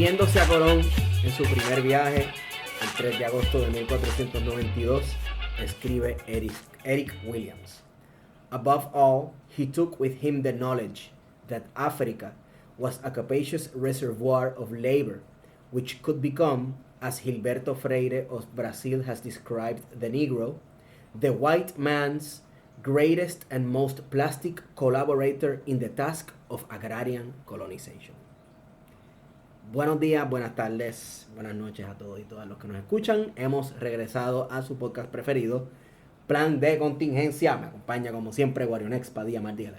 Refiriéndose a Colón en su primer viaje, el 3 de agosto de 1492, escribe Eric Williams. Above all, he took with him the knowledge that Africa was a capacious reservoir of labor, which could become, as Gilberto Freire of Brazil has described the Negro, the white man's greatest and most plastic collaborator in the task of agrarian colonization. Buenos días, buenas tardes, buenas noches a todos y todas los que nos escuchan. Hemos regresado a su podcast preferido, Plan de Contingencia. Me acompaña como siempre Guarionex Padilla Martínez.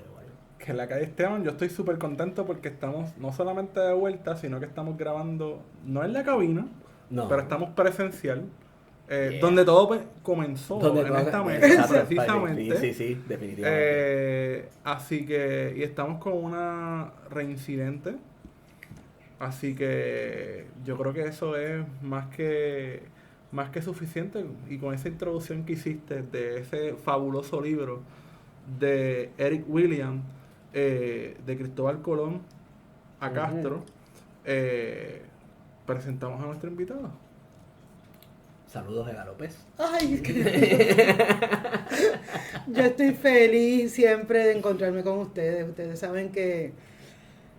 Que en la calle Esteban, yo estoy súper contento porque estamos no solamente de vuelta, sino que estamos grabando, no en la cabina, pero estamos presencial, donde todo comenzó, en esta mesa, precisamente. Sí, definitivamente. Así que, y estamos con una reincidente, así que yo creo que eso es más que suficiente, y con esa introducción que hiciste de ese fabuloso libro de Eric Williams, de Cristóbal Colón a Castro, presentamos a nuestro invitado. Saludos, Ega López. Ay, yo estoy feliz siempre de encontrarme con ustedes. Ustedes saben que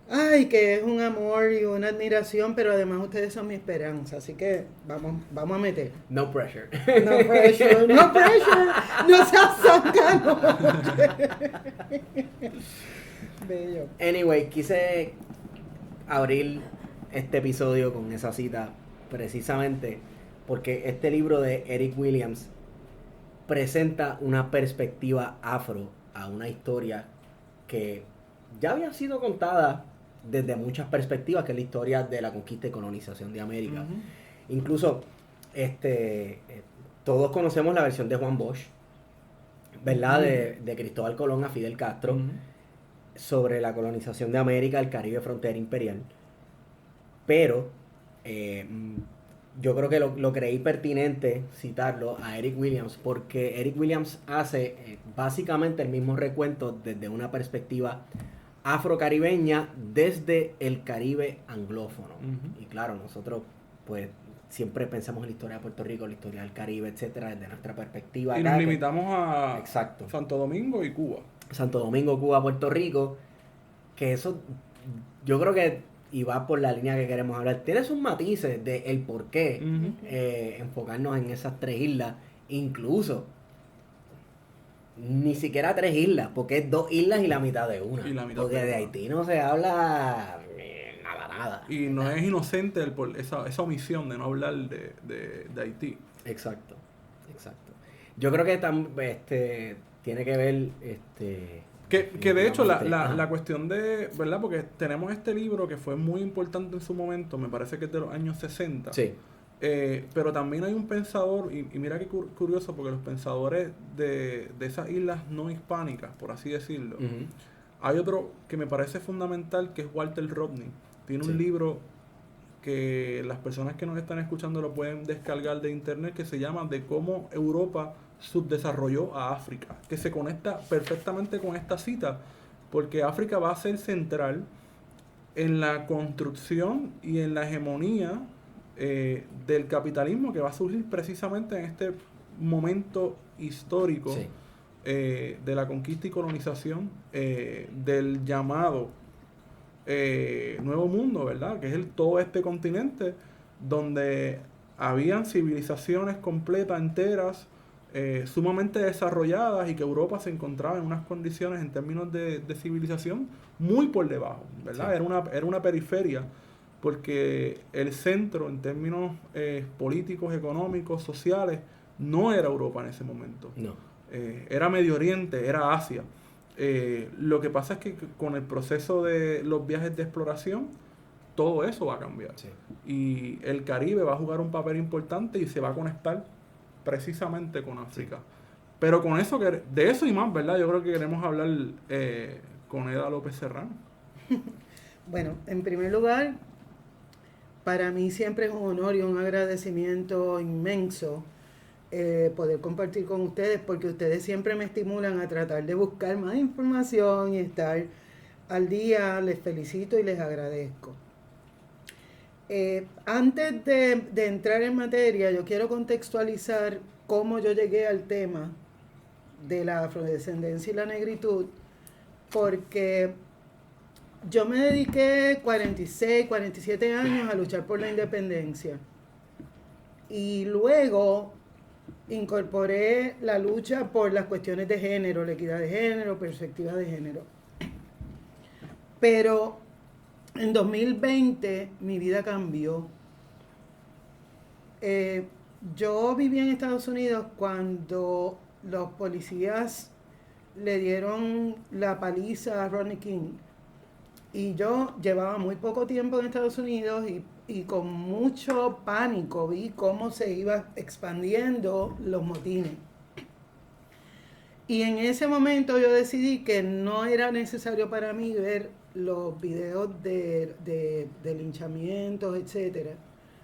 es un amor y una admiración, pero además ustedes son mi esperanza. Así que vamos a meter. No pressure. No pressure. No seas zángano. Bello. Anyway, quise abrir este episodio con esa cita precisamente porque este libro de Eric Williams presenta una perspectiva afro a una historia que ya había sido contada desde muchas perspectivas, que es la historia de la conquista y colonización de América. Uh-huh. Incluso todos conocemos la versión de Juan Bosch, ¿verdad? Uh-huh. de Cristóbal Colón a Fidel Castro, uh-huh, sobre la colonización de América, el Caribe, frontera imperial. Pero yo creo que lo creí pertinente citarlo a Eric Williams, porque Eric Williams hace básicamente el mismo recuento desde una perspectiva afrocaribeña, desde el Caribe anglófono. Uh-huh. Y claro, nosotros pues siempre pensamos en la historia de Puerto Rico, la historia del Caribe, etcétera, desde nuestra perspectiva. Y acá, nos limitamos a exacto, Santo Domingo y Cuba. Santo Domingo, Cuba, Puerto Rico, que eso yo creo que, y va por la línea que queremos hablar, tiene sus matices de el por qué, uh-huh, enfocarnos en esas tres islas, incluso ni siquiera tres islas, porque es dos islas y la mitad de una, porque de Haití no se habla nada. Y no es inocente esa omisión de no hablar de Haití. Exacto. Yo creo que tiene que ver que de hecho la cuestión de, ¿verdad? Porque tenemos este libro que fue muy importante en su momento, me parece que es de los años 60. Sí. Pero también hay un pensador, y mira qué curioso, porque los pensadores de esas islas no hispánicas, por así decirlo, uh-huh, hay otro que me parece fundamental, que es Walter Rodney. Tiene un libro que las personas que nos están escuchando lo pueden descargar de internet, que se llama De cómo Europa subdesarrolló a África, que se conecta perfectamente con esta cita, porque África va a ser central en la construcción y en la hegemonía del capitalismo que va a surgir precisamente en este momento histórico, sí, de la conquista y colonización, del llamado Nuevo Mundo, ¿verdad? Que es todo este continente donde habían civilizaciones completas, enteras, sumamente desarrolladas, y que Europa se encontraba en unas condiciones en términos de civilización muy por debajo, ¿verdad? Sí. Era una periferia, porque el centro en términos políticos, económicos, sociales, no era Europa en ese momento. No. Era Medio Oriente, era Asia. Lo que pasa es que con el proceso de los viajes de exploración, todo eso va a cambiar. Sí. Y el Caribe va a jugar un papel importante y se va a conectar precisamente con África. Sí. Pero con eso, de eso y más, ¿verdad? Yo creo que queremos hablar con Eda López Serrano. Bueno, en primer lugar, para mí siempre es un honor y un agradecimiento inmenso poder compartir con ustedes, porque ustedes siempre me estimulan a tratar de buscar más información y estar al día. Les felicito y les agradezco. Antes de entrar en materia, yo quiero contextualizar cómo yo llegué al tema de la afrodescendencia y la negritud, porque yo me dediqué 46, 47 años a luchar por la independencia. Y luego incorporé la lucha por las cuestiones de género, la equidad de género, perspectiva de género. Pero en 2020 mi vida cambió. Yo viví en Estados Unidos cuando los policías le dieron la paliza a Rodney King. Y yo llevaba muy poco tiempo en Estados Unidos y con mucho pánico vi cómo se iba expandiendo los motines. Y en ese momento yo decidí que no era necesario para mí ver los videos de linchamientos, etcétera.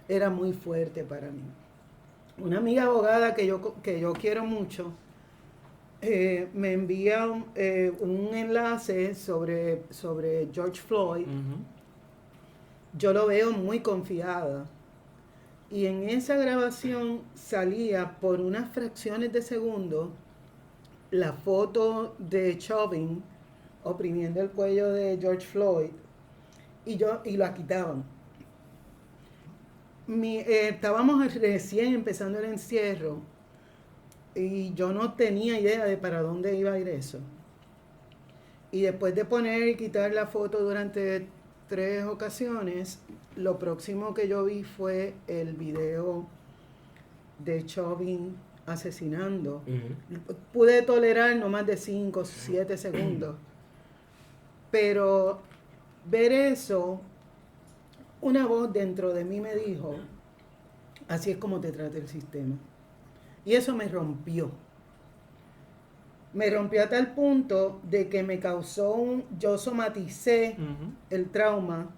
Era muy fuerte para mí. Una amiga abogada que yo quiero mucho me envía un enlace sobre George Floyd. Uh-huh. Yo lo veo muy confiada. Y en esa grabación salía por unas fracciones de segundo la foto de Chauvin oprimiendo el cuello de George Floyd y la quitaban. Estábamos recién empezando el encierro y yo no tenía idea de para dónde iba a ir eso. Y después de poner y quitar la foto durante 3 ocasiones, lo próximo que yo vi fue el video de Chauvin asesinando. Uh-huh. Pude tolerar no más de 5 o 7 segundos. Pero ver eso, una voz dentro de mí me dijo, así es como te trata el sistema. Y eso me rompió. Me rompió a tal punto de que me causó yo somaticé uh-huh. el trauma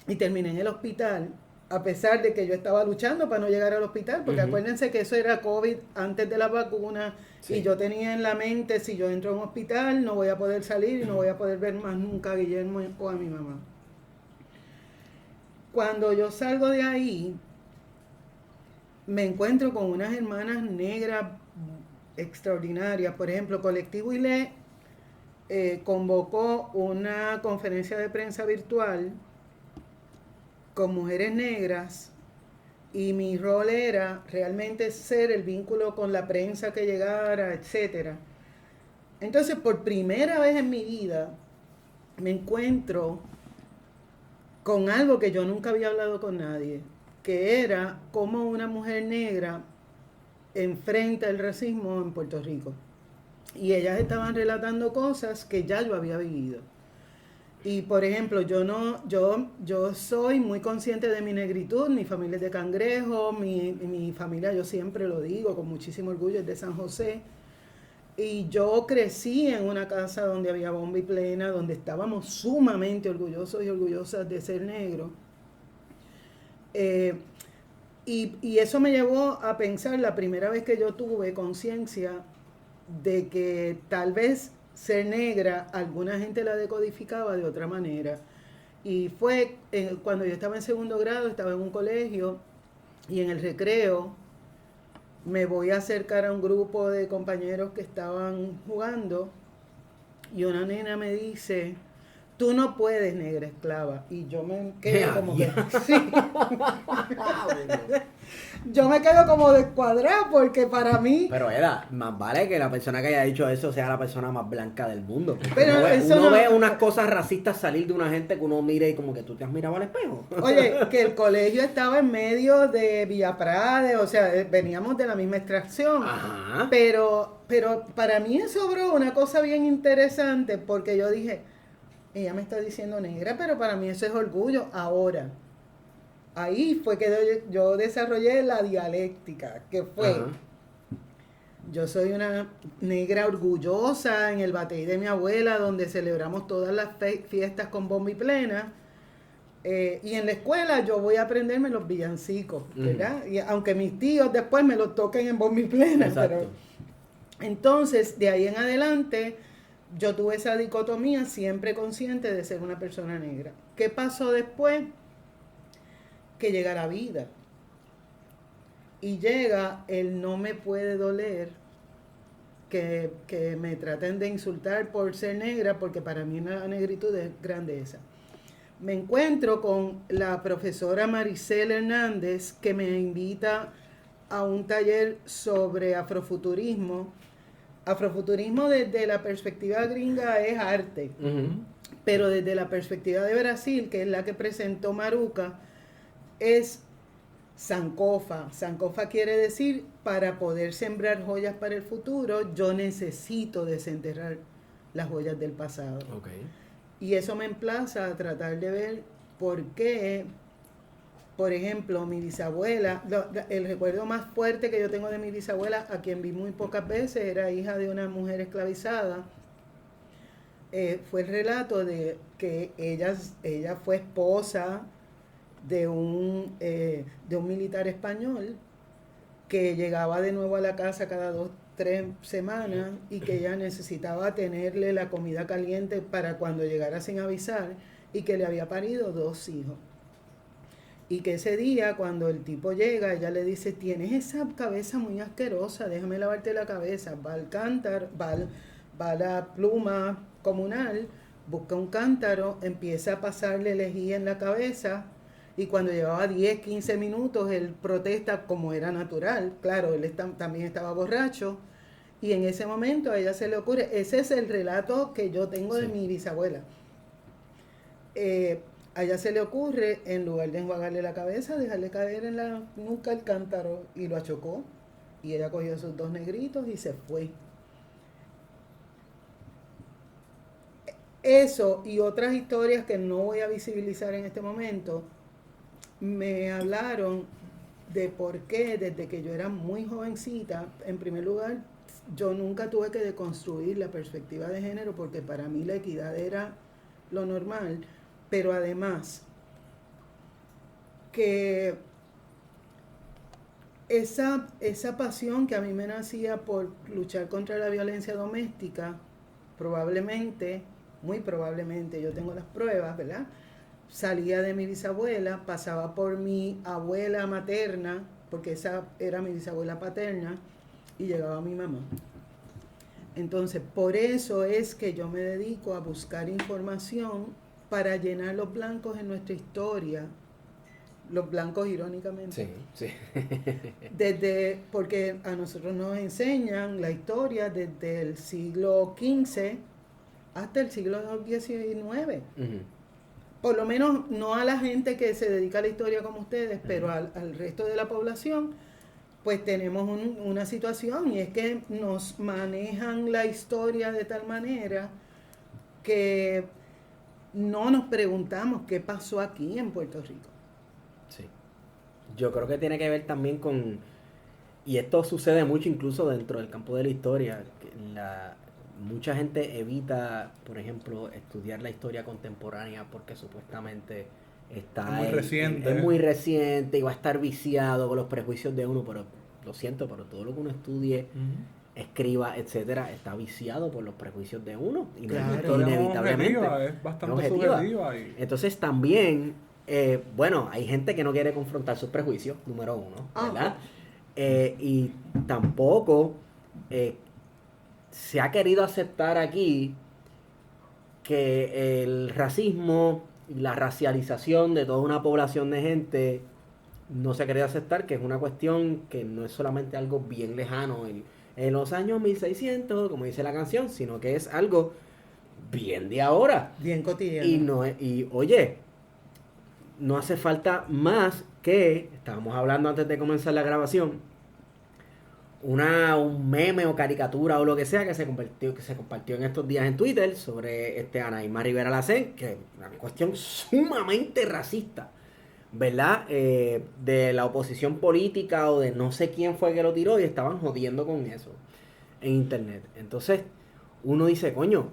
y terminé en el hospital, a pesar de que yo estaba luchando para no llegar al hospital, porque uh-huh. acuérdense que eso era COVID antes de la vacuna, sí. Y yo tenía en la mente, si yo entro a un hospital, no voy a poder salir y no voy a poder ver más nunca a Guillermo o a mi mamá. Cuando yo salgo de ahí, me encuentro con unas hermanas negras extraordinarias. Por ejemplo, Colectivo ILE convocó una conferencia de prensa virtual con mujeres negras y mi rol era realmente ser el vínculo con la prensa que llegara, etcétera. Entonces, por primera vez en mi vida, me encuentro con algo que yo nunca había hablado con nadie, que era cómo una mujer negra enfrenta el racismo en Puerto Rico. Y ellas estaban relatando cosas que ya yo había vivido. Y por ejemplo, yo soy muy consciente de mi negritud, mi familia es de Cangrejo, mi familia, yo siempre lo digo con muchísimo orgullo, es de San José. Y yo crecí en una casa donde había bomba y plena, donde estábamos sumamente orgullosos y orgullosas de ser negros. Y eso me llevó a pensar la primera vez que yo tuve conciencia de que tal vez ser negra, alguna gente la decodificaba de otra manera. Y fue cuando yo estaba en segundo grado, estaba en un colegio y en el recreo me voy a acercar a un grupo de compañeros que estaban jugando y una nena me dice, tú no puedes, negra esclava. Y yo me quedo como que... Sí. Yo me quedo como descuadrada porque para mí... Pero era, más vale que la persona que haya dicho eso sea la persona más blanca del mundo. Pero uno ve unas cosas racistas salir de una gente que uno mire y como que tú te has mirado al espejo. Oye, que el colegio estaba en medio de Villaprade, o sea, veníamos de la misma extracción. Ajá. Pero para mí eso, bro, una cosa bien interesante porque yo dije... Ella me está diciendo negra, pero para mí eso es orgullo. Ahora, ahí fue que yo desarrollé la dialéctica, que fue, uh-huh. Yo soy una negra orgullosa en el batey de mi abuela, donde celebramos todas las fiestas con bomba y plena, y en la escuela yo voy a aprenderme los villancicos, ¿verdad? Uh-huh. Y aunque mis tíos después me los toquen en bomba y plena. Pero, entonces, de ahí en adelante... Yo tuve esa dicotomía siempre consciente de ser una persona negra. ¿Qué pasó después? que llega la vida. Y llega el no me puede doler que me traten de insultar por ser negra, porque para mí la negritud es grandeza. Me encuentro con la profesora Maricel Hernández, que me invita a un taller sobre afrofuturismo. Afrofuturismo desde la perspectiva gringa es arte, pero desde la perspectiva de Brasil, que es la que presentó Maruca, es sankofa. Sankofa quiere decir, para poder sembrar joyas para el futuro, yo necesito desenterrar las joyas del pasado. Okay. Y eso me emplaza a tratar de ver por qué, por ejemplo, mi bisabuela, el recuerdo más fuerte que yo tengo de mi bisabuela, a quien vi muy pocas veces, era hija de una mujer esclavizada. Fue el relato de que ella fue esposa de un militar español que llegaba de nuevo a la casa cada 2-3 semanas y que ella necesitaba tenerle la comida caliente para cuando llegara sin avisar, y que le había parido 2 hijos. Y que ese día, cuando el tipo llega, ella le dice: tienes esa cabeza muy asquerosa, déjame lavarte la cabeza. Va al cántaro, va a la pluma comunal, busca un cántaro, empieza a pasarle lejía en la cabeza, y cuando llevaba 10-15 minutos, él protesta como era natural. Claro, él también estaba borracho, y en ese momento a ella se le ocurre, ese es el relato que yo tengo de mi bisabuela. A ella se le ocurre, en lugar de enjuagarle la cabeza, dejarle caer en la nuca el cántaro, y lo achocó, y ella cogió a sus 2 negritos y se fue. Eso y otras historias que no voy a visibilizar en este momento me hablaron de por qué, desde que yo era muy jovencita, en primer lugar, yo nunca tuve que deconstruir la perspectiva de género, porque para mí la equidad era lo normal, pero además que esa pasión que a mí me nacía por luchar contra la violencia doméstica, probablemente, muy probablemente, yo tengo las pruebas, ¿verdad?, salía de mi bisabuela, pasaba por mi abuela materna, porque esa era mi bisabuela paterna, y llegaba a mi mamá. Entonces, por eso es que yo me dedico a buscar información para llenar los blancos en nuestra historia, los blancos irónicamente. Sí. Porque a nosotros nos enseñan la historia desde el siglo XV hasta el siglo XIX. Por lo menos no a la gente que se dedica a la historia como ustedes, pero al resto de la población, pues tenemos una situación, y es que nos manejan la historia de tal manera que no nos preguntamos qué pasó aquí en Puerto Rico. Sí. Yo creo que tiene que ver también con, y esto sucede mucho incluso dentro del campo de la historia, que mucha gente evita, por ejemplo, estudiar la historia contemporánea porque supuestamente es muy reciente y va a estar viciado con los prejuicios de uno, pero lo siento, pero todo lo que uno estudie, escriba, etcétera, está viciado por los prejuicios de uno, inevitablemente. Es bastante subjetiva. Entonces también, bueno, hay gente que no quiere confrontar sus prejuicios, número 1, ¿verdad? Y tampoco se ha querido aceptar aquí que el racismo y la racialización de toda una población de gente no se ha querido aceptar, que es una cuestión que no es solamente algo bien lejano en los años 1600, como dice la canción, sino que es algo bien de ahora. Bien cotidiano. Y oye, no hace falta más que, estábamos hablando antes de comenzar la grabación, un meme o caricatura o lo que sea que se compartió en estos días en Twitter sobre Ana Irma Rivera Lacén, que es una cuestión sumamente racista, ¿verdad? De la oposición política o de no sé quién fue que lo tiró, y estaban jodiendo con eso en internet. Entonces uno dice, coño,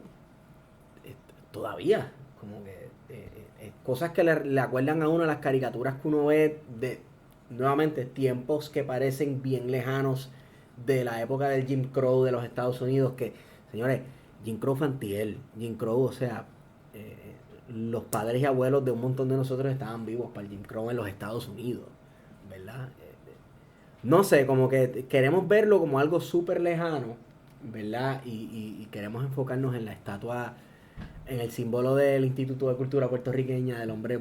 todavía como que cosas que le acuerdan a uno a las caricaturas que uno ve de, nuevamente, tiempos que parecen bien lejanos de la época del Jim Crow de los Estados Unidos, que, señores, Jim Crow fue antiel. Jim Crow, o sea, los padres y abuelos de un montón de nosotros estaban vivos para el Jim Crow en los Estados Unidos, ¿verdad? No sé, como que queremos verlo como algo súper lejano, ¿verdad? Y queremos enfocarnos en la estatua, en el símbolo del Instituto de Cultura Puertorriqueña, del hombre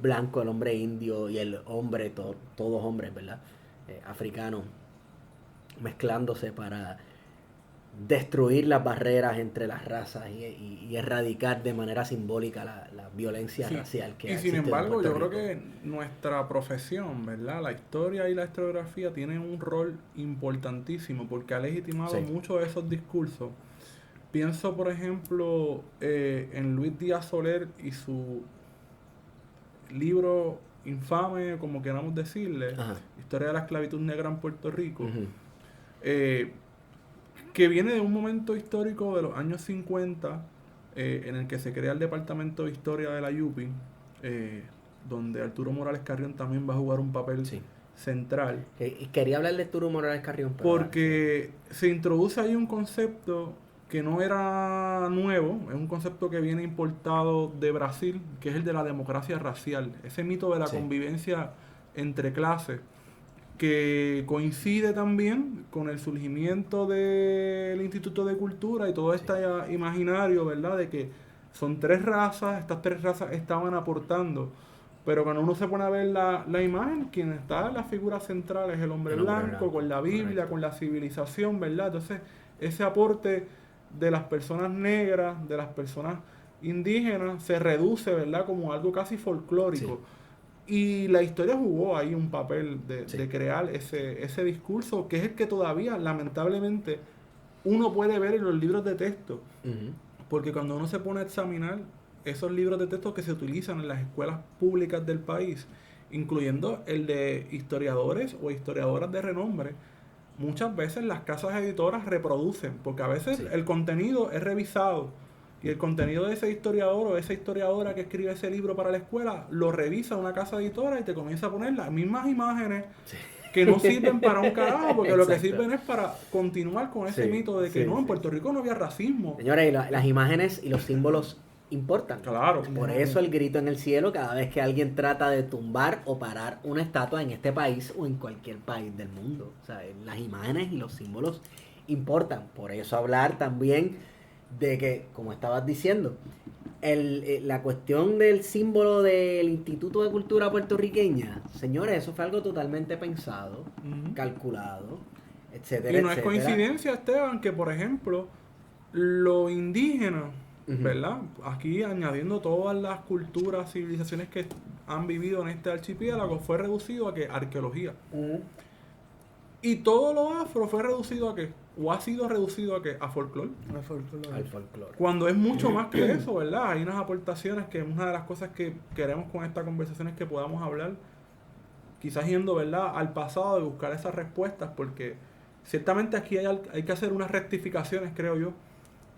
blanco, el hombre indio y el hombre, todos hombres, ¿verdad? Africanos, mezclándose para destruir las barreras entre las razas y erradicar de manera simbólica la violencia racial que y sin embargo yo creo que nuestra profesión, ¿verdad? La historia y la historiografía tienen un rol importantísimo porque ha legitimado muchos de esos discursos. Pienso, por ejemplo, en Luis Díaz Soler y su libro infame, como queramos decirle, Historia de la Esclavitud Negra en Puerto Rico, que viene de un momento histórico de los años 50, en el que se crea el Departamento de Historia de la UPI, donde Arturo Morales Carrión también va a jugar un papel central. Quería hablar de Arturo Morales Carrión, porque se introduce ahí un concepto que no era nuevo, es un concepto que viene importado de Brasil, que es el de la democracia racial, ese mito de la convivencia entre clases, que coincide también con el surgimiento del Instituto de Cultura y todo este imaginario, ¿verdad? De que son tres razas, estas tres razas estaban aportando, pero cuando uno se pone a ver la imagen, quien está en la figura central es el hombre blanco, con la Biblia, con la civilización, ¿verdad? Entonces, ese aporte de las personas negras, de las personas indígenas, se reduce, ¿verdad? Como algo casi folclórico. Y la historia jugó ahí un papel de crear ese discurso, que es el que todavía, lamentablemente, uno puede ver en los libros de texto. Porque cuando uno se pone a examinar esos libros de texto que se utilizan en las escuelas públicas del país, incluyendo el de historiadores o historiadoras de renombre, muchas veces las casas editoras reproducen, porque a veces el contenido es revisado. Y el contenido de ese historiador o esa historiadora que escribe ese libro para la escuela lo revisa una casa editora y te comienza a poner las mismas imágenes que no sirven para un carajo, porque lo que sirven es para continuar con ese mito de que en Puerto Rico no había racismo. Señores, las imágenes y los símbolos importan. Claro. Por eso el grito en el cielo cada vez que alguien trata de tumbar o parar una estatua en este país o en cualquier país del mundo. O sea, las imágenes y los símbolos importan. Por eso hablar también de que, como estabas diciendo, la cuestión del símbolo del Instituto de Cultura Puertorriqueña, señores, eso fue algo totalmente pensado, calculado, etcétera. Y no es coincidencia, Esteban, que por ejemplo, lo indígena, ¿verdad? Aquí añadiendo todas las culturas, civilizaciones que han vivido en este archipiélago, fue reducido a que arqueología. Y todo lo afro fue reducido a qué, o ha sido reducido a qué, a folclore. Al folclore. Cuando es mucho más que eso, ¿verdad? Hay unas aportaciones que una de las cosas que queremos con esta conversación es que podamos hablar, quizás yendo, ¿verdad?, al pasado y buscar esas respuestas, porque ciertamente aquí hay que hacer unas rectificaciones, creo yo,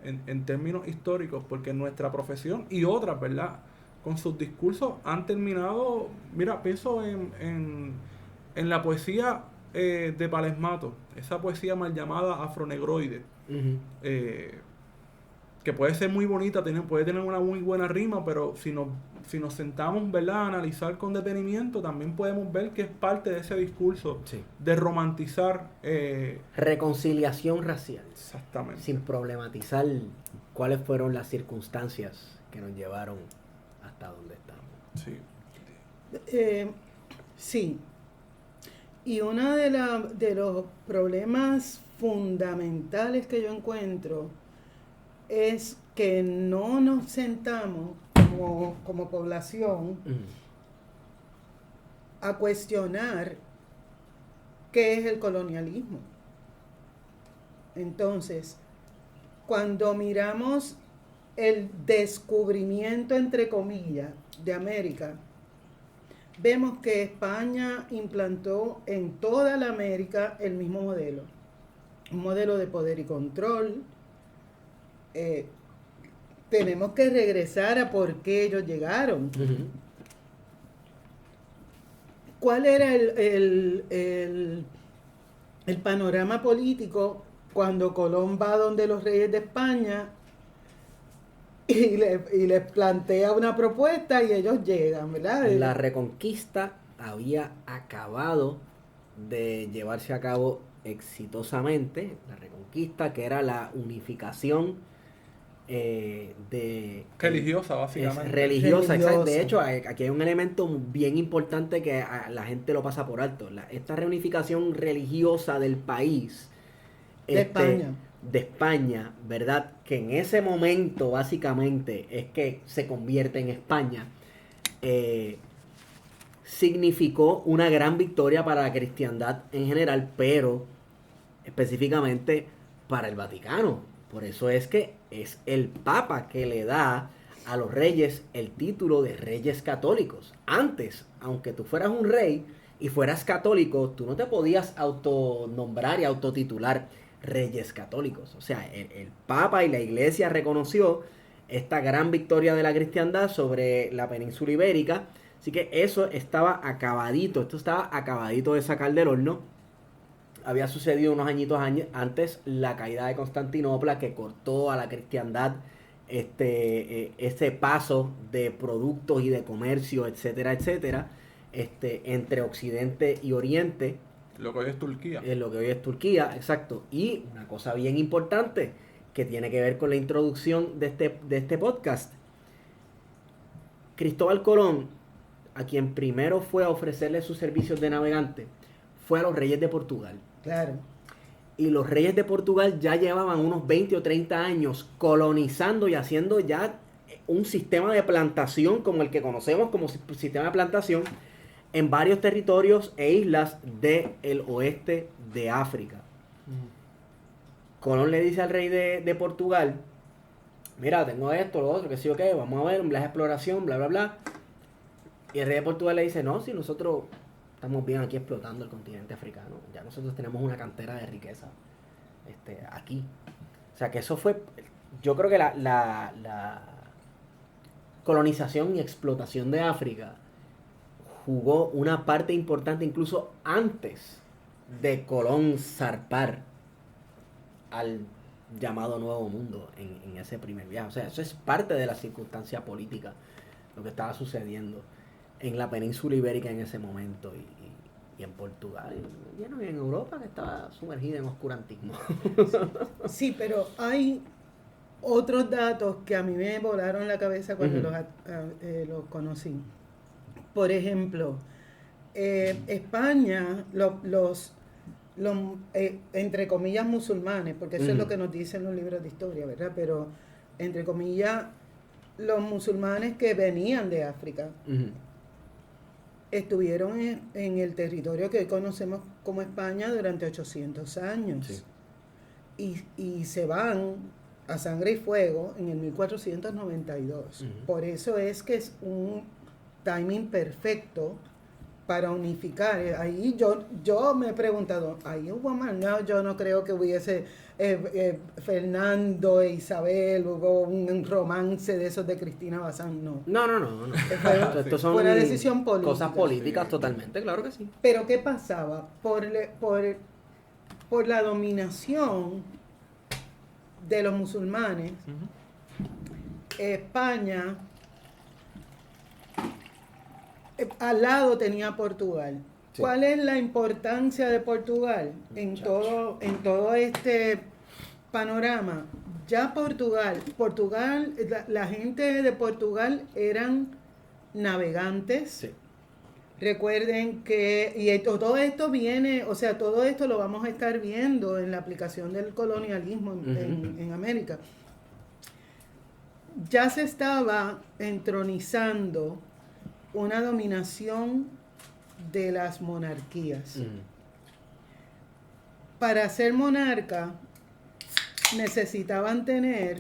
en términos históricos, porque nuestra profesión y otras, ¿verdad?, con sus discursos han terminado. Mira, pienso en la poesía de Palesmato, esa poesía mal llamada afronegroide, que puede ser muy bonita, puede tener una muy buena rima, pero si nos sentamos, ¿verdad?, a analizar con detenimiento, también podemos ver que es parte de ese discurso de romantizar reconciliación racial. Exactamente. Sin problematizar cuáles fueron las circunstancias que nos llevaron hasta donde estamos. Sí. Y uno de los problemas fundamentales que yo encuentro es que no nos sentamos como población a cuestionar qué es el colonialismo. Entonces, cuando miramos el descubrimiento, entre comillas, de América, vemos que España implantó en toda la América el mismo modelo. Un modelo de poder y control. Tenemos que regresar a por qué ellos llegaron. ¿Cuál era el panorama político cuando Colón va donde los reyes de España y les plantea una propuesta y ellos llegan, ¿verdad? La Reconquista había acabado de llevarse a cabo exitosamente. La Reconquista, que era la unificación religiosa, básicamente. religiosa, exacto. De hecho, aquí hay un elemento bien importante que la gente lo pasa por alto. Esta reunificación religiosa del país, de España, ¿verdad? Que en ese momento, básicamente, es que se convierte en España. Significó una gran victoria para la cristiandad en general, pero específicamente para el Vaticano. Por eso es que es el Papa que le da a los reyes el título de reyes católicos. Antes, aunque tú fueras un rey y fueras católico, tú no te podías autonombrar y autotitular reyes católicos. O sea, el Papa y la Iglesia reconoció esta gran victoria de la cristiandad sobre la península ibérica. Así que eso estaba acabadito, esto estaba acabadito de sacar del horno. Había sucedido unos añitos antes la caída de Constantinopla, que cortó a la cristiandad ese paso de productos y de comercio, etcétera, etcétera, entre Occidente y Oriente. Lo que hoy es Turquía. Lo que hoy es Turquía, exacto. Y una cosa bien importante que tiene que ver con la introducción de este podcast. Cristóbal Colón, a quien primero fue a ofrecerle sus servicios de navegante, fue a los reyes de Portugal. Claro. Y los reyes de Portugal ya llevaban unos 20 o 30 años colonizando y haciendo ya un sistema de plantación como el que conocemos como sistema de plantación en varios territorios e islas del oeste de África. Colón le dice al rey de Portugal: mira, tengo esto, lo otro, que sí o qué, vamos a ver, un viaje de exploración, bla, bla, bla. Y el rey de Portugal le dice: no, si nosotros estamos bien aquí explotando el continente africano, ya nosotros tenemos una cantera de riqueza aquí. O sea que eso fue, yo creo que la colonización y explotación de África jugó una parte importante incluso antes de Colón zarpar al llamado Nuevo Mundo en ese primer viaje. O sea, eso es parte de la circunstancia política, lo que estaba sucediendo en la península ibérica en ese momento y en Portugal y en Europa, que estaba sumergida en oscurantismo. Sí, pero hay otros datos que a mí me volaron la cabeza cuando los conocí. Por ejemplo, España, los entre comillas musulmanes, porque eso es lo que nos dicen los libros de historia, ¿verdad? Pero entre comillas, los musulmanes que venían de África estuvieron en el territorio que hoy conocemos como España durante 800 años. Sí. Y se van a sangre y fuego en el 1492. Por eso es que es un timing perfecto para unificar. Ahí yo me he preguntado, ahí hubo mal, no, yo no creo que hubiese Fernando e Isabel, hubo un romance de esos de Cristina Bazán, no. No. Esto son una decisión política. Cosas políticas totalmente, claro que sí. Pero ¿qué pasaba? Por la dominación de los musulmanes, España al lado tenía Portugal. Sí. ¿Cuál es la importancia de Portugal en todo este panorama? Ya Portugal, la gente de Portugal eran navegantes. Sí. Recuerden que, y todo esto viene, o sea, todo esto lo vamos a estar viendo en la aplicación del colonialismo en América. Ya se estaba entronizando una dominación de las monarquías. Para ser monarca necesitaban tener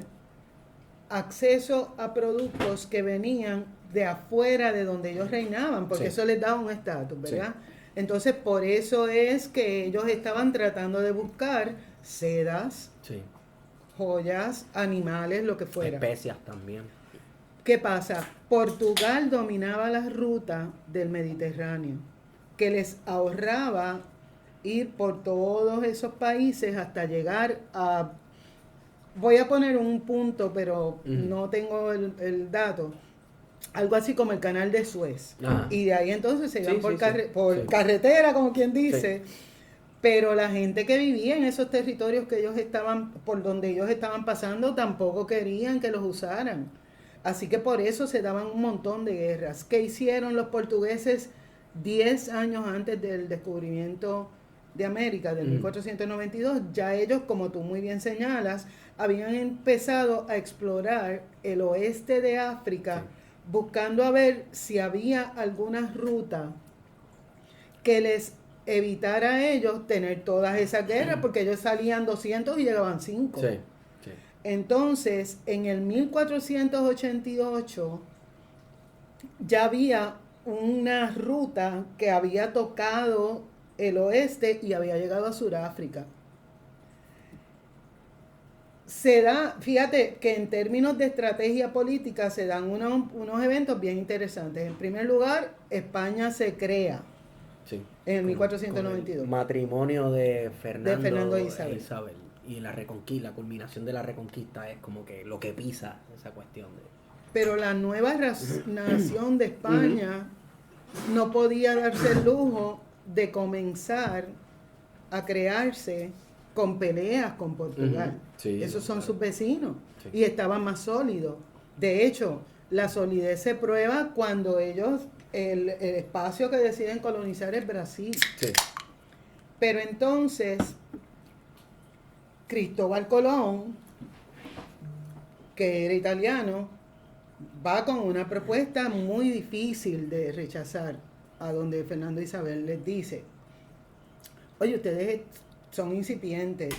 acceso a productos que venían de afuera de donde ellos reinaban, porque eso les daba un estatus, ¿verdad? Sí. Entonces, por eso es que ellos estaban tratando de buscar sedas, joyas, animales, lo que fuera. Especias también. ¿Qué pasa? Portugal dominaba la ruta del Mediterráneo, que les ahorraba ir por todos esos países hasta llegar a voy a poner un punto, pero no tengo el dato. Algo así como el canal de Suez. Ajá. Y de ahí entonces se iban Sí, por, sí, sí. por Sí. carretera, como quien dice. Pero la gente que vivía en esos territorios que ellos estaban, por donde ellos estaban pasando, tampoco querían que los usaran. Así que por eso se daban un montón de guerras. ¿Qué hicieron los portugueses 10 años antes del descubrimiento de América, del 1492? Ya ellos, como tú muy bien señalas, habían empezado a explorar el oeste de África, buscando a ver si había alguna ruta que les evitara a ellos tener todas esas guerras, porque ellos salían 200 y llegaban 5. Sí, sí. Entonces, en el 1488 ya había una ruta que había tocado el oeste y había llegado a Sudáfrica. Se da, fíjate que en términos de estrategia política se dan unos eventos bien interesantes. En primer lugar, España se crea. Sí. En 1492. Con el matrimonio de Fernando e e Isabel. Isabel. Y la reconquista, la culminación de la reconquista es como que lo que pisa esa cuestión de... Pero la nueva nación de España no podía darse el lujo de comenzar a crearse con peleas con Portugal. Sí, esos son claro. sus vecinos. Sí. Y estaban más sólidos. De hecho, la solidez se prueba cuando ellos, el espacio que deciden colonizar es Brasil. Sí. Pero entonces, Cristóbal Colón, que era italiano, va con una propuesta muy difícil de rechazar, a donde Fernando Isabel les dice: oye, ustedes son incipientes,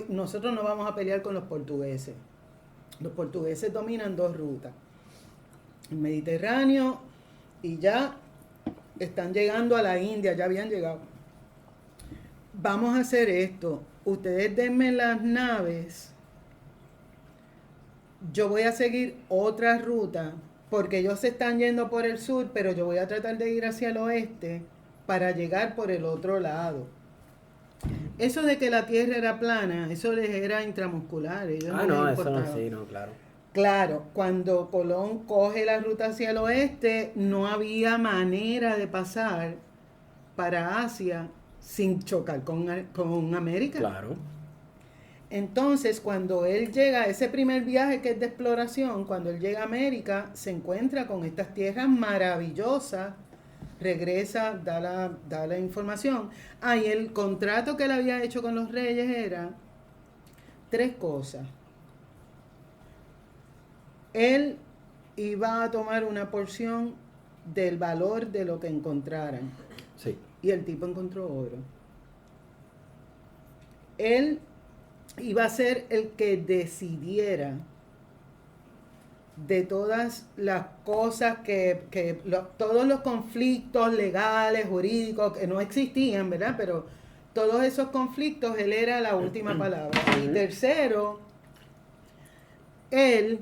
nosotros no vamos a pelear con los portugueses. Los portugueses dominan 2 rutas, el Mediterráneo, y ya están llegando a la India, ya habían llegado. Vamos a hacer esto, ustedes denme las naves, yo voy a seguir otra ruta, porque ellos se están yendo por el sur, pero yo voy a tratar de ir hacia el oeste para llegar por el otro lado. Eso de que la tierra era plana, eso les era intramuscular. Ellos No, les eso no, importaba. sí, no, claro. Claro, cuando Colón coge la ruta hacia el oeste, no había manera de pasar para Asia sin chocar con América. Claro. Entonces, cuando él llega a ese primer viaje que es de exploración, cuando él llega a América, se encuentra con estas tierras maravillosas, regresa, da la información. Y el contrato que él había hecho con los reyes era 3 cosas. Él iba a tomar una porción del valor de lo que encontraran. Sí. Y el tipo encontró oro. Él iba a ser el que decidiera de todas las cosas todos los conflictos legales, jurídicos, que no existían, ¿verdad? Pero todos esos conflictos, él era la última palabra. Y tercero, él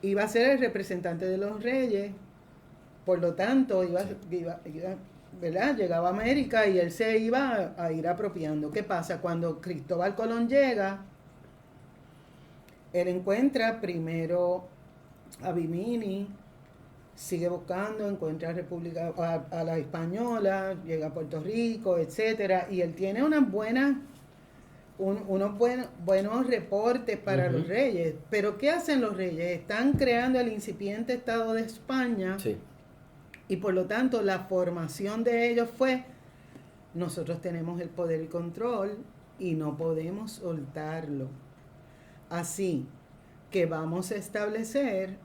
iba a ser el representante de los reyes, por lo tanto, ¿verdad? Llegaba a América y él se iba a ir apropiando. ¿Qué pasa? Cuando Cristóbal Colón llega, él encuentra primero a Bimini, sigue buscando, encuentra a la Española, llega a Puerto Rico, etcétera, y él tiene unos buenos reportes para los reyes. Pero ¿qué hacen los reyes? Están creando el incipiente Estado de España. Sí. Y por lo tanto, la formación de ellos fue: nosotros tenemos el poder y control y no podemos soltarlo. Así que vamos a establecer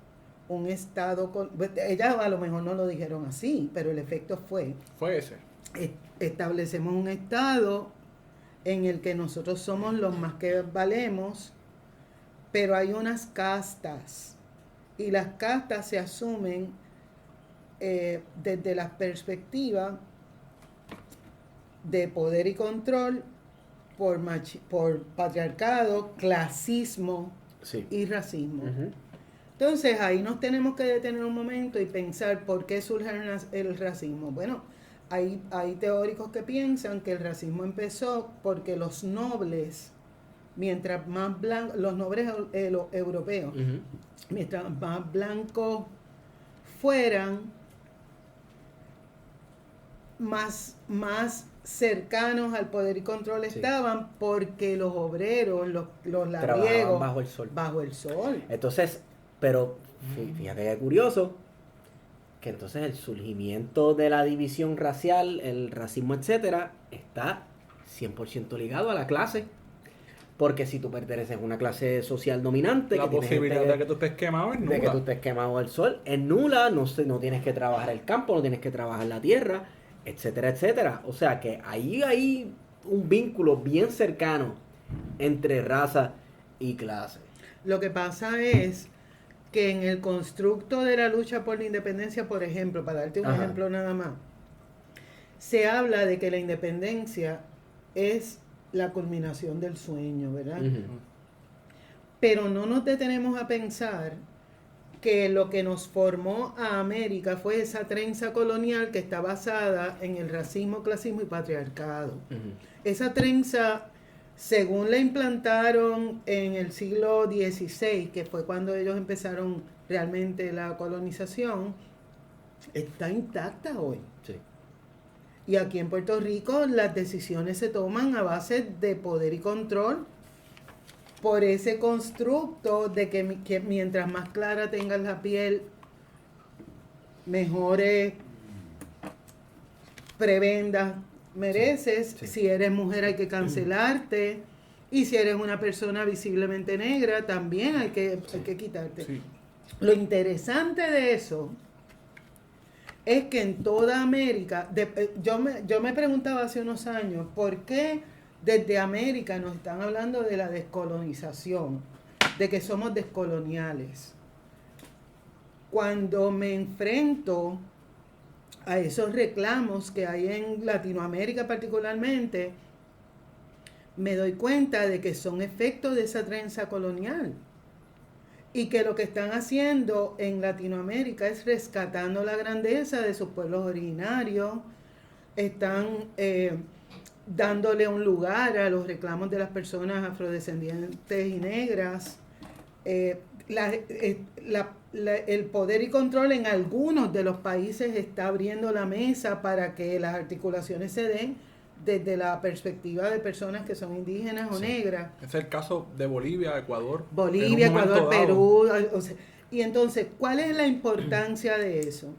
un Estado... Ellas a lo mejor no lo dijeron así, pero el efecto fue ese. Establecemos un Estado en el que nosotros somos los más que valemos, pero hay unas castas. Y las castas se asumen desde la perspectiva de poder y control por patriarcado, clasismo y racismo. Entonces ahí nos tenemos que detener un momento y pensar por qué surge el racismo. Bueno, hay teóricos que piensan que el racismo empezó porque los nobles mientras más blancos, los nobles los europeos, Ujú. mientras más blancos fueran, más cercanos al poder y control Sí. estaban, porque los obreros, los Trabajaban labriegos, bajo el sol. bajo el sol. Entonces, pero fíjate que curioso, que entonces el surgimiento de la división racial, el racismo, etcétera, está 100% ligado a la clase. Porque si tú perteneces a una clase social dominante, La que tienes posibilidad gente de que tú estés quemado es de que nula. tú estés quemado al sol es nula, no tienes que trabajar el campo, no tienes que trabajar la tierra, etcétera, etcétera. O sea que ahí hay un vínculo bien cercano entre raza y clase. Lo que pasa es que en el constructo de la lucha por la independencia, por ejemplo, para darte un Ajá. ejemplo nada más, se habla de que la independencia es la culminación del sueño, ¿verdad? Ujú. Pero no nos detenemos a pensar que lo que nos formó a América fue esa trenza colonial que está basada en el racismo, clasismo y patriarcado. Ujú. Esa trenza, según la implantaron en el siglo XVI, que fue cuando ellos empezaron realmente la colonización, está intacta hoy. Sí. Y aquí en Puerto Rico las decisiones se toman a base de poder y control por ese constructo de que mientras más clara tengas la piel, mejores prebendas mereces. Sí. Si eres mujer hay que cancelarte. Y si eres una persona visiblemente negra, también hay que quitarte. Sí. Lo interesante de eso es que en toda América, yo me preguntaba hace unos años, ¿por qué desde América nos están hablando de la descolonización, de que somos descoloniales? Cuando me enfrento a esos reclamos que hay en Latinoamérica particularmente, me doy cuenta de que son efectos de esa trenza colonial. Y que lo que están haciendo en Latinoamérica es rescatando la grandeza de sus pueblos originarios, están dándole un lugar a los reclamos de las personas afrodescendientes y negras. El poder y control en algunos de los países está abriendo la mesa para que las articulaciones se den desde la perspectiva de personas que son indígenas o negras. Es el caso de Bolivia, Ecuador. Bolivia, en un Ecuador, momento dado. Perú. O sea, y entonces, ¿cuál es la importancia de eso?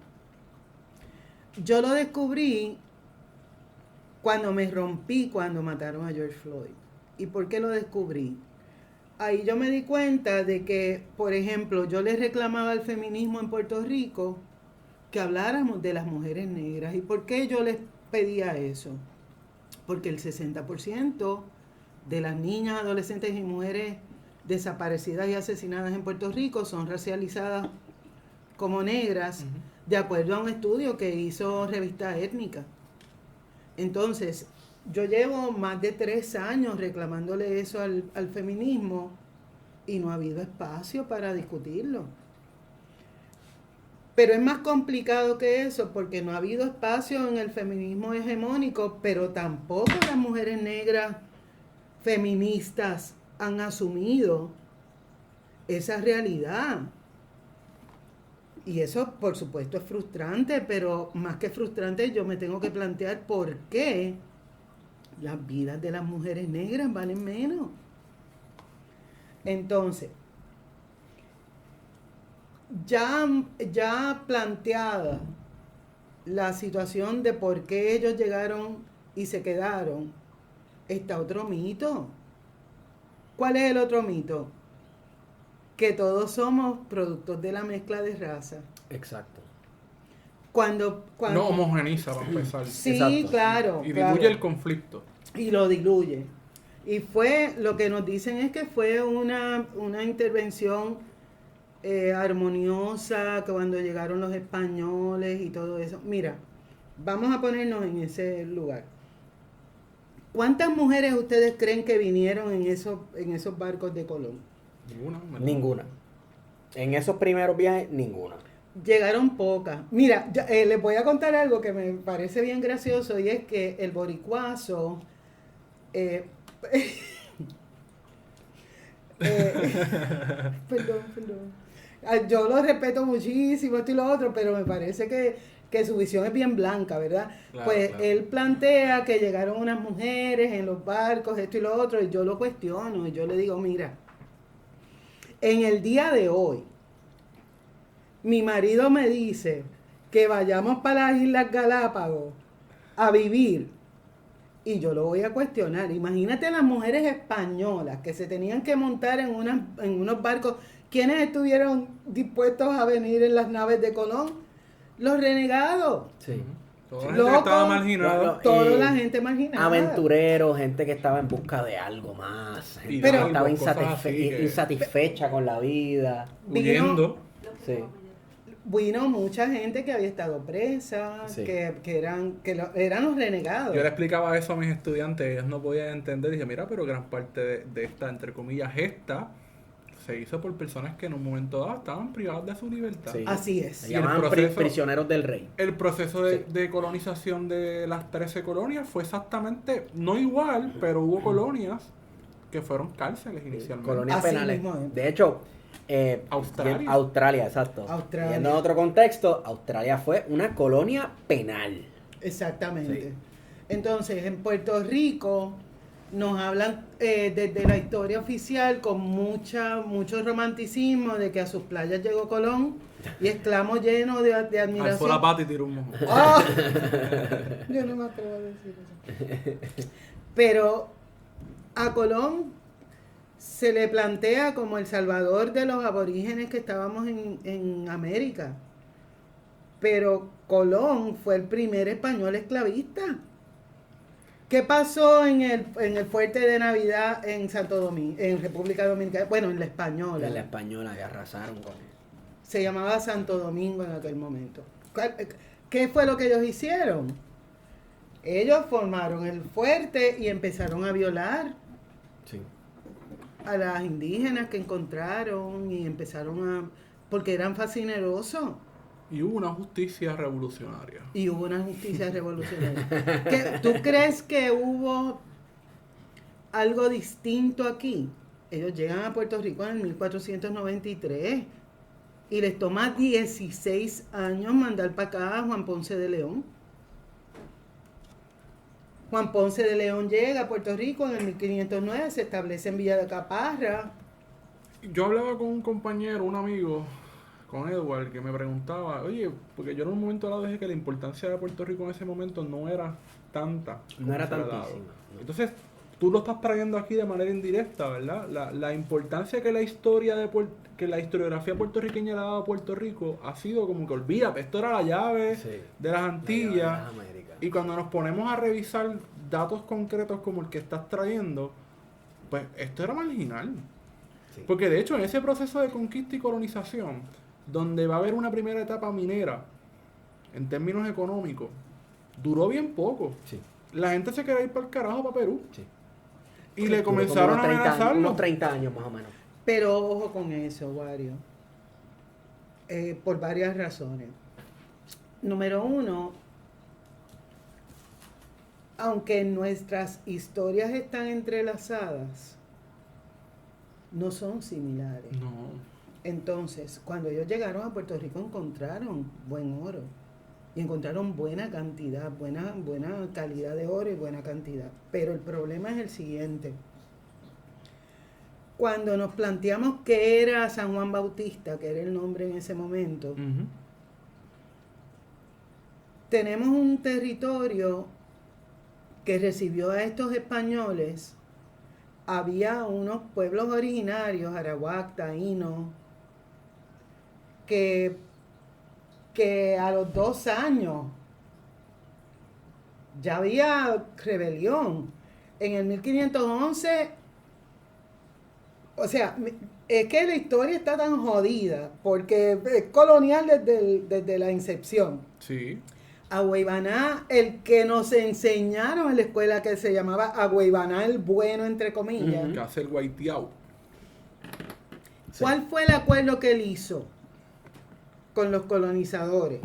Yo lo descubrí cuando me rompí, cuando mataron a George Floyd. ¿Y por qué lo descubrí? Ahí yo me di cuenta de que, por ejemplo, yo le reclamaba al feminismo en Puerto Rico que habláramos de las mujeres negras. ¿Y por qué yo les pedía eso? Porque el 60% de las niñas, adolescentes y mujeres desaparecidas y asesinadas en Puerto Rico son racializadas como negras, de acuerdo a un estudio que hizo Revista Étnica. Entonces, yo llevo más de 3 años reclamándole eso al feminismo y no ha habido espacio para discutirlo. Pero es más complicado que eso porque no ha habido espacio en el feminismo hegemónico, pero tampoco las mujeres negras feministas han asumido esa realidad. Y eso, por supuesto, es frustrante, pero más que frustrante, yo me tengo que plantear por qué las vidas de las mujeres negras valen menos. Entonces, ya planteada la situación de por qué ellos llegaron y se quedaron, está otro mito. ¿Cuál es el otro mito? Que todos somos productos de la mezcla de raza. Exacto. Cuando No homogeniza, para empezar. sí, Exacto. claro. Y claro. diluye el conflicto. Y lo diluye. Y fue, lo que nos dicen es que fue una intervención armoniosa, que cuando llegaron los españoles y todo eso. Mira, vamos a ponernos en ese lugar. ¿Cuántas mujeres ustedes creen que vinieron en esos barcos de Colón? Ninguna. En esos primeros viajes, ninguna. Llegaron pocas. Mira, les voy a contar algo que me parece bien gracioso, y es que el boricuazo Perdón. Yo lo respeto muchísimo, esto y lo otro, pero me parece que su visión es bien blanca, ¿verdad? Claro, Pues claro. él plantea que llegaron unas mujeres en los barcos, esto y lo otro, y yo lo cuestiono, y yo le digo, mira, en el día de hoy, mi marido me dice que vayamos para las Islas Galápagos a vivir, y yo lo voy a cuestionar. Imagínate las mujeres españolas que se tenían que montar en unos barcos. ¿Quiénes estuvieron dispuestos a venir en las naves de Colón? Los renegados. Sí. Toda la gente que estaba No, marginada. Toda la gente marginada. Aventureros, gente que estaba en busca de algo más, gente Pero- que estaba cosas así que- insatisfecha con la vida. Huyendo. Sí. Vino mucha gente que había estado presa, Sí. que eran los renegados. Yo le explicaba eso a mis estudiantes, ellos no podían entender. Dije, mira, pero gran parte de esta, entre comillas, gesta, se hizo por personas que en un momento dado estaban privadas de su libertad. Sí. Así Se es. Y el llamaban proceso- prisioneros del rey. El proceso de, Sí. de colonización de las 13 colonias fue exactamente, no igual, pero hubo colonias que fueron cárceles inicialmente. Colonias Así penales. mismo es. De hecho, Australia. Australia, exacto. Australia. Viendo en otro contexto, Australia fue una colonia penal. Exactamente. Sí. Entonces, en Puerto Rico nos hablan desde la historia oficial con mucho romanticismo de que a sus playas llegó Colón y exclamo lleno de Alzó la admiración. pata y tiró un mojón. ¡Ah! Yo no me atrevo a decir eso. Pero a Colón se le plantea como el salvador de los aborígenes que estábamos en América. Pero Colón fue el primer español esclavista. ¿Qué pasó en el fuerte de Navidad en Santo Domingo, en República Dominicana? Bueno, en la Española. En la española que arrasaron con él. Se llamaba Santo Domingo en aquel momento. ¿Qué fue lo que ellos hicieron? Ellos formaron el fuerte y empezaron a violar Sí. a las indígenas que encontraron y porque eran fascinerosos. Y hubo una justicia revolucionaria. Y hubo una justicia revolucionaria. ¿Tú crees que hubo algo distinto aquí? Ellos llegan a Puerto Rico en el 1493 y les toma 16 años mandar para acá a Juan Ponce de León. Juan Ponce de León llega a Puerto Rico en el 1509, se establece en Villa de Caparra. Yo hablaba con un compañero, un amigo, con Edward, que me preguntaba, oye, porque yo en un momento dado dije que la importancia de Puerto Rico en ese momento no era tanta. No era como se le ha dado. tantísima, no. Entonces, tú lo estás trayendo aquí de manera indirecta, ¿verdad? La importancia que la historiografía puertorriqueña le ha dado a Puerto Rico ha sido como que olvídate, esto era la llave Sí. de las Antillas. La llave de las Américas. Y cuando nos ponemos a revisar datos concretos como el que estás trayendo, pues esto era marginal. Sí. Porque de hecho en ese proceso de conquista y colonización, donde va a haber una primera etapa minera, en términos económicos, duró bien poco. Sí. La gente se quería ir para el carajo, para Perú. Sí. Y Sí, le duró comenzaron como a unos 30 años, amenazarlo. unos 30 años más o menos. Pero ojo con eso, Wario. Por varias razones. Número uno, aunque nuestras historias están entrelazadas, no son similares. No. Entonces, cuando ellos llegaron a Puerto Rico encontraron buen oro. Y encontraron buena cantidad, buena calidad de oro y buena cantidad. Pero el problema es el siguiente. Cuando nos planteamos qué era San Juan Bautista, que era el nombre en ese momento, Ujú. tenemos un territorio que recibió a estos españoles. Había unos pueblos originarios, Arawak, Taíno, que a los 2 años ya había rebelión. En el 1511, o sea, es que la historia está tan jodida, porque es colonial desde la incepción. Sí. Agüeybaná, el que nos enseñaron en la escuela que se llamaba Agüeybaná el bueno, entre comillas. Ujú. Que hace el guaiteado. Sí. ¿Cuál fue el acuerdo que él hizo con los colonizadores?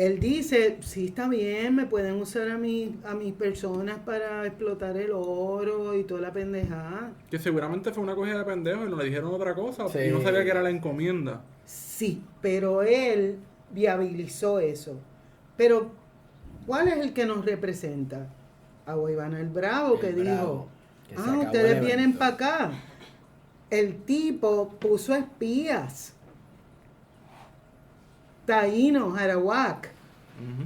Él dice, sí, está bien, me pueden usar a mis personas para explotar el oro y toda la pendejada. Que seguramente fue una cogida de pendejo y no le dijeron otra cosa Sí. y no sabía que era la encomienda. Sí, pero él viabilizó eso. Pero, ¿cuál es el que nos representa? A Guaybana el Bravo, que El Bravo, dijo, que se acabó ustedes el vienen evento. para acá. El tipo puso espías. Taínos, Arawak. Ujú.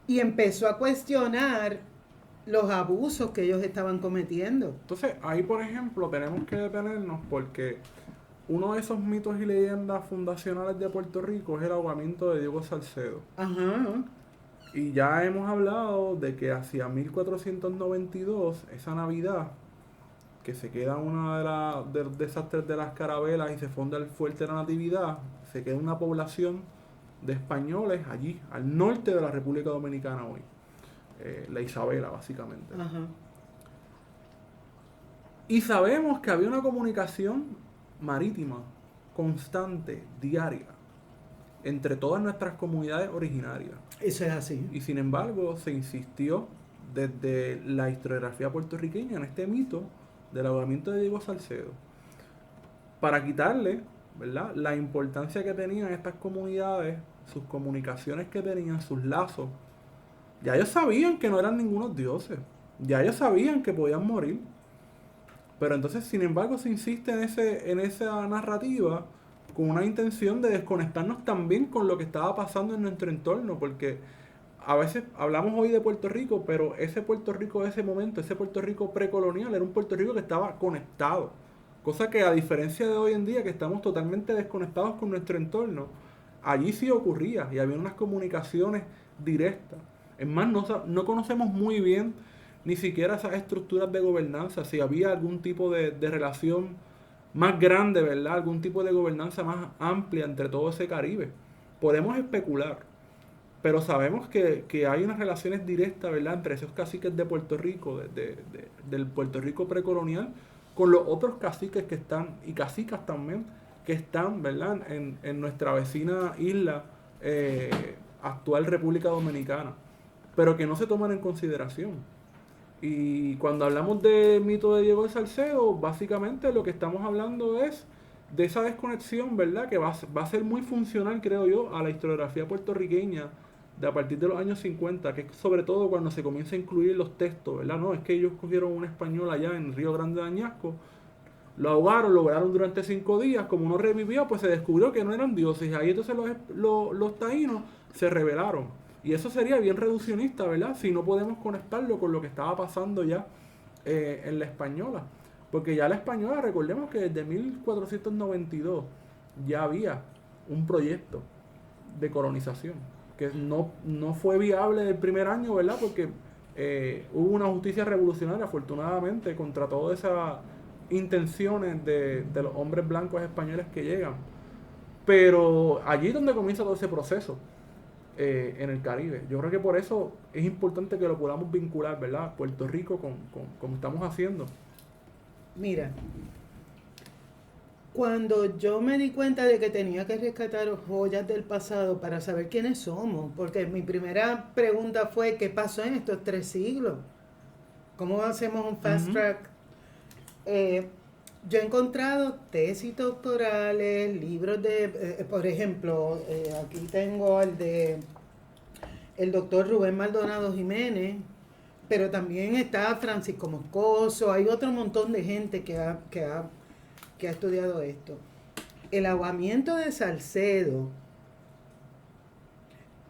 Y empezó a cuestionar los abusos que ellos estaban cometiendo. Entonces, ahí por ejemplo tenemos que detenernos porque uno de esos mitos y leyendas fundacionales de Puerto Rico es el ahogamiento de Diego Salcedo. Ajá. Y ya hemos hablado de que hacia 1492, esa Navidad, que se queda una de esas tres de las carabelas y se funda el Fuerte de la Natividad, se queda una población de españoles allí, al norte de la República Dominicana hoy. La Isabela, básicamente. Ajá. Y sabemos que había una comunicación marítima constante, diaria, entre todas nuestras comunidades originarias. Eso es así. Y sin embargo, se insistió desde la historiografía puertorriqueña en este mito del ahogamiento de Diego Salcedo, para quitarle, ¿verdad?, la importancia que tenían estas comunidades, sus comunicaciones que tenían, sus lazos. Ya ellos sabían que no eran ningunos dioses, ya ellos sabían que podían morir, pero entonces, sin embargo, se insiste en esa narrativa con una intención de desconectarnos también con lo que estaba pasando en nuestro entorno, porque a veces hablamos hoy de Puerto Rico, pero ese Puerto Rico de ese momento, ese Puerto Rico precolonial, era un Puerto Rico que estaba conectado. Cosa que a diferencia de hoy en día, que estamos totalmente desconectados con nuestro entorno, allí sí ocurría y había unas comunicaciones directas. Es más, no conocemos muy bien ni siquiera esas estructuras de gobernanza, si había algún tipo de relación más grande, ¿verdad? Algún tipo de gobernanza más amplia entre todo ese Caribe. Podemos especular, pero sabemos que hay unas relaciones directas, ¿verdad?, entre esos caciques de Puerto Rico, del Puerto Rico precolonial, con los otros caciques que están, y cacicas también, que están, ¿verdad?, en nuestra vecina isla, actual República Dominicana, pero que no se toman en consideración. Y cuando hablamos del mito de Diego Salcedo, básicamente lo que estamos hablando es de esa desconexión, ¿verdad?, que va a ser muy funcional, creo yo, a la historiografía puertorriqueña de a partir de los años 50, que es sobre todo cuando se comienza a incluir los textos, ¿verdad? No, es que ellos cogieron un español allá en Río Grande de Añasco, lo ahogaron, lo velaron durante 5 días, como no revivió, pues se descubrió que no eran dioses, y ahí entonces los taínos se rebelaron. Y eso sería bien reduccionista, ¿verdad?, si no podemos conectarlo con lo que estaba pasando ya en la española. Porque ya la española, recordemos que desde 1492 ya había un proyecto de colonización, que no fue viable el primer año, ¿verdad?, porque hubo una justicia revolucionaria, afortunadamente, contra todas esas intenciones de los hombres blancos españoles que llegan. Pero allí es donde comienza todo ese proceso. En el Caribe. Yo creo que por eso es importante que lo podamos vincular, ¿verdad?, Puerto Rico con como estamos haciendo. Mira, cuando yo me di cuenta de que tenía que rescatar joyas del pasado para saber quiénes somos, porque mi primera pregunta fue, ¿qué pasó en estos 3 siglos? ¿Cómo hacemos un fast track? Yo he encontrado tesis doctorales, libros de, por ejemplo, aquí tengo el doctor Rubén Maldonado Jiménez, pero también está Francisco Moscoso, hay otro montón de gente que ha estudiado esto. El ahogamiento de Salcedo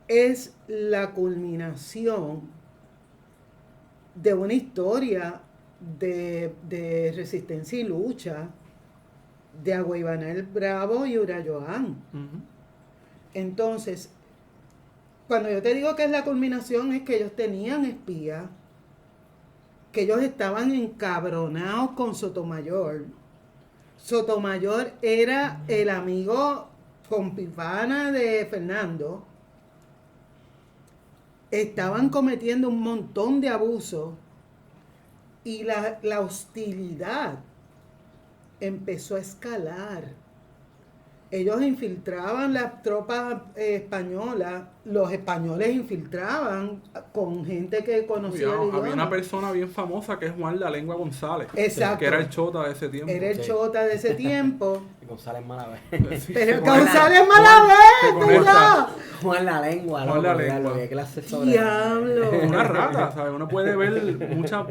es la culminación de una historia de resistencia y lucha de Guaybana el Bravo y Urayoán. Entonces, cuando yo te digo que es la culminación, es que ellos tenían espías, que ellos estaban encabronados con Sotomayor. Sotomayor era el amigo compipana de Fernando. Estaban cometiendo un montón de abusos. Y la hostilidad empezó a escalar ellos infiltraban las tropas españolas, los españoles infiltraban con gente que conocía el idioma. Había una persona bien famosa que es Juan La Lengua González. Exacto. Que era el chota de ese tiempo. Era el chota de ese tiempo. González Malavé. Pero González Malavé, ¿verdad? Juan La Lengua. Juan La Lengua. ¿Qué clase sobre? Diablo. Una rata, ¿sabes? Uno puede ver mucha,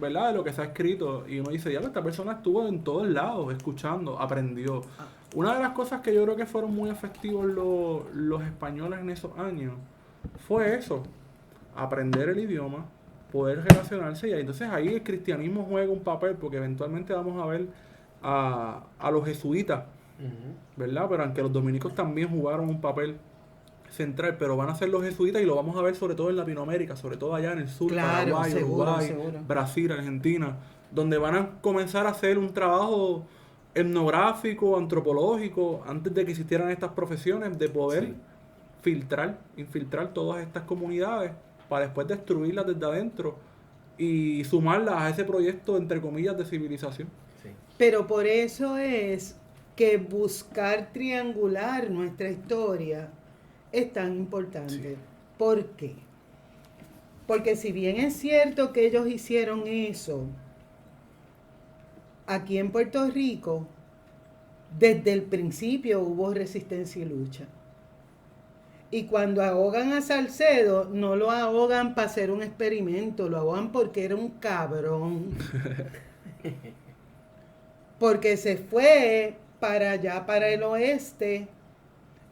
¿verdad? De lo que se ha escrito y uno dice, ya, esta persona estuvo en todos lados, escuchando, aprendió. Una de las cosas que yo creo que fueron muy efectivos los españoles en esos años fue eso, aprender el idioma, poder relacionarse, y entonces ahí el cristianismo juega un papel, porque eventualmente vamos a ver a los jesuitas, ¿verdad? Pero aunque los dominicos también jugaron un papel central, pero van a ser los jesuitas y lo vamos a ver sobre todo en Latinoamérica, sobre todo allá en el sur, Claro, Paraguay, seguro, Uruguay, seguro. Brasil, Argentina, donde van a comenzar a hacer un trabajo etnográfico, antropológico, antes de que existieran estas profesiones, de poder infiltrar todas estas comunidades para después destruirlas desde adentro y sumarlas a ese proyecto, entre comillas, de civilización. Sí. Pero por eso es que buscar triangular nuestra historia es tan importante. Sí. ¿Por qué? Porque si bien es cierto que ellos hicieron eso, aquí en Puerto Rico, desde el principio hubo resistencia y lucha. Y cuando ahogan a Salcedo, no lo ahogan para hacer un experimento, lo ahogan porque era un cabrón. Porque se fue para allá, para el oeste,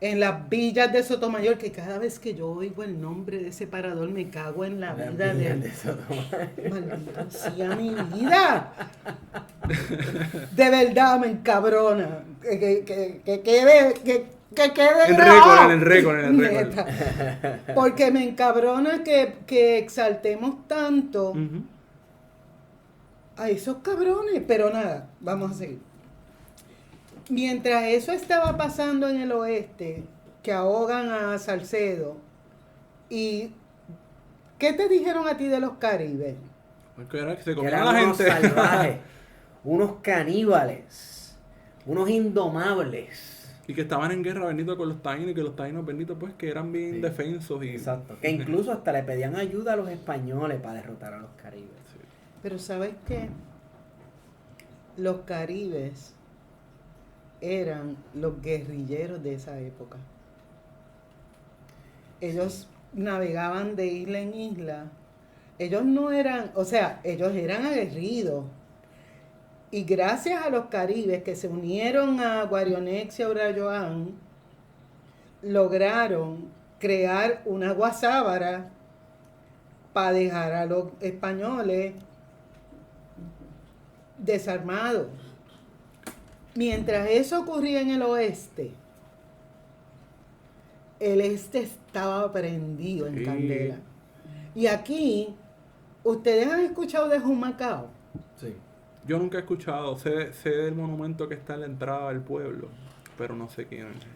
en las villas de Sotomayor, que cada vez que yo oigo el nombre de ese parador me cago en la vida de Sotomayor. Maldito sea mi vida. De verdad me encabrona. Que quede grabado. En el récord. Neta. Porque me encabrona que exaltemos tanto a esos cabrones. Pero nada, vamos a seguir. Mientras eso estaba pasando en el oeste, que ahogan a Salcedo, ¿y qué te dijeron a ti de los caribes? Porque era que se Que comía eran la unos gente. salvajes, unos caníbales, unos indomables. Y que estaban en guerra, bendito, con los taínos, y que los taínos, bendito, pues, que eran bien defensos. Y... Exacto. Que incluso hasta le pedían ayuda a los españoles para derrotar a los caribes. Sí. Pero ¿sabes qué? Los caribes eran los guerrilleros de esa época. Ellos navegaban de isla en isla. Ellos no eran, o sea, ellos eran aguerridos. Y gracias a los caribes que se unieron a Guarionex y a Urayoán, lograron crear una guasábara para dejar a los españoles desarmados. Mientras eso ocurría en el oeste, el este estaba prendido en candela. Y aquí, ¿ustedes han escuchado de Humacao? Sí. Yo nunca he escuchado, sé del monumento que está en la entrada del pueblo, pero no sé quién es.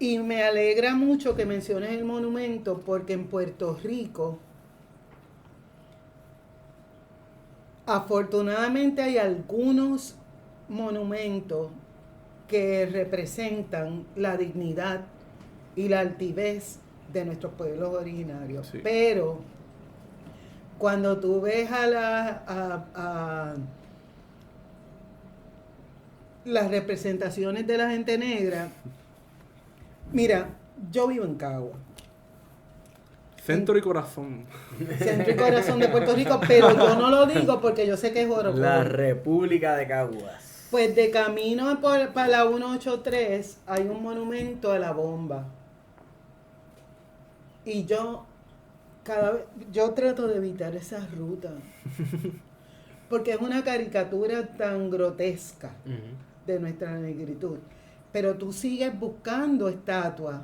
Y me alegra mucho que menciones el monumento porque en Puerto Rico, afortunadamente hay algunos monumentos que representan la dignidad y la altivez de nuestros pueblos originarios. Sí. Pero cuando tú ves a las representaciones de la gente negra, mira, yo vivo en Cagua. Centro y corazón. Centro y corazón de Puerto Rico, pero yo no lo digo porque yo sé que es Joropo. La República de Caguas. Pues de camino para la 183 hay un monumento a la bomba. Y yo trato de evitar esa ruta. Porque es una caricatura tan grotesca de nuestra negritud. Pero tú sigues buscando estatuas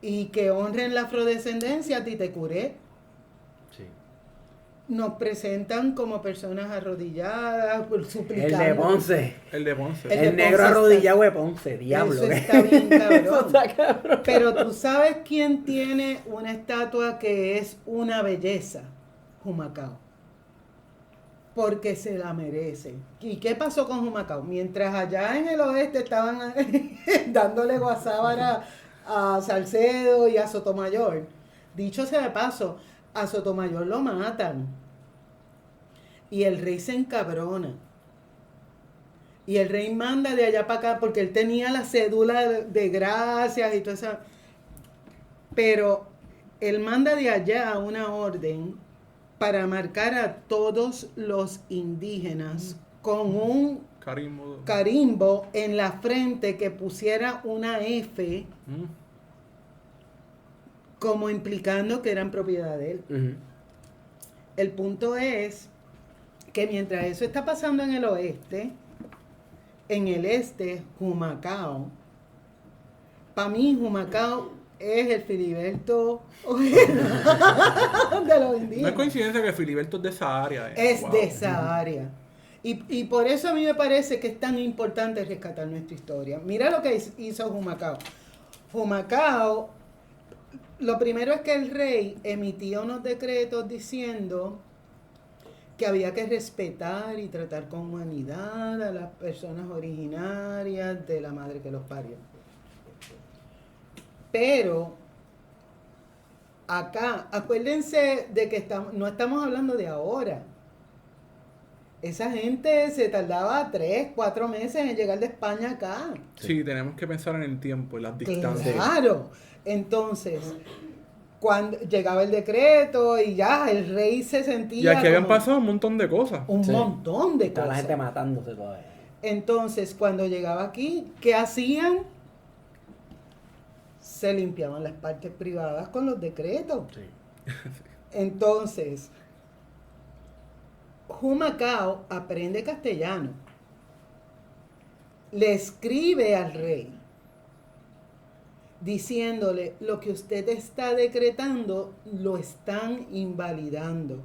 y que honren la afrodescendencia, a ti te curé. Sí. Nos presentan como personas arrodilladas, suplicando. El de Ponce. El de Ponce. El de El negro Ponce arrodillado de Ponce, diablo. Eso está bien cabrón. Eso está cabrón. Pero tú sabes quién tiene una estatua que es una belleza, Humacao. porque se la merece. ¿Y qué pasó con Humacao? Mientras allá en el oeste estaban dándole guasábara a Salcedo y a Sotomayor, dicho sea de paso, a Sotomayor lo matan y el rey se encabrona y el rey manda de allá para acá porque él tenía la cédula de gracias y todo eso, pero él manda de allá una orden para marcar a todos los indígenas con un carimbo en la frente que pusiera una F como implicando que eran propiedad de él. Uh-huh. El punto es que mientras eso está pasando en el oeste, en el este, Humacao, para mí Humacao es el Filiberto de los indígenas. No es coincidencia que Filiberto es de esa área. Es de esa área. Y por eso a mí me parece que es tan importante rescatar nuestra historia. Mira lo que hizo Humacao. Humacao, lo primero es que el rey emitía unos decretos diciendo que había que respetar y tratar con humanidad a las personas originarias de la madre que los parió. Pero acá, acuérdense de que no estamos hablando de ahora. Esa gente se tardaba 3, 4 meses en llegar de España acá. Sí, tenemos que pensar en el tiempo, en las distancias. Claro. Entonces, cuando llegaba el decreto y ya el rey se sentía... Y aquí habían pasado un montón de cosas. Un montón de Estaba cosas. la gente matándose todavía. Entonces, cuando llegaba aquí, ¿qué hacían? Se limpiaban las partes privadas con los decretos. Sí. Entonces, Humacao aprende castellano. Le escribe al rey diciéndole: lo que usted está decretando lo están invalidando.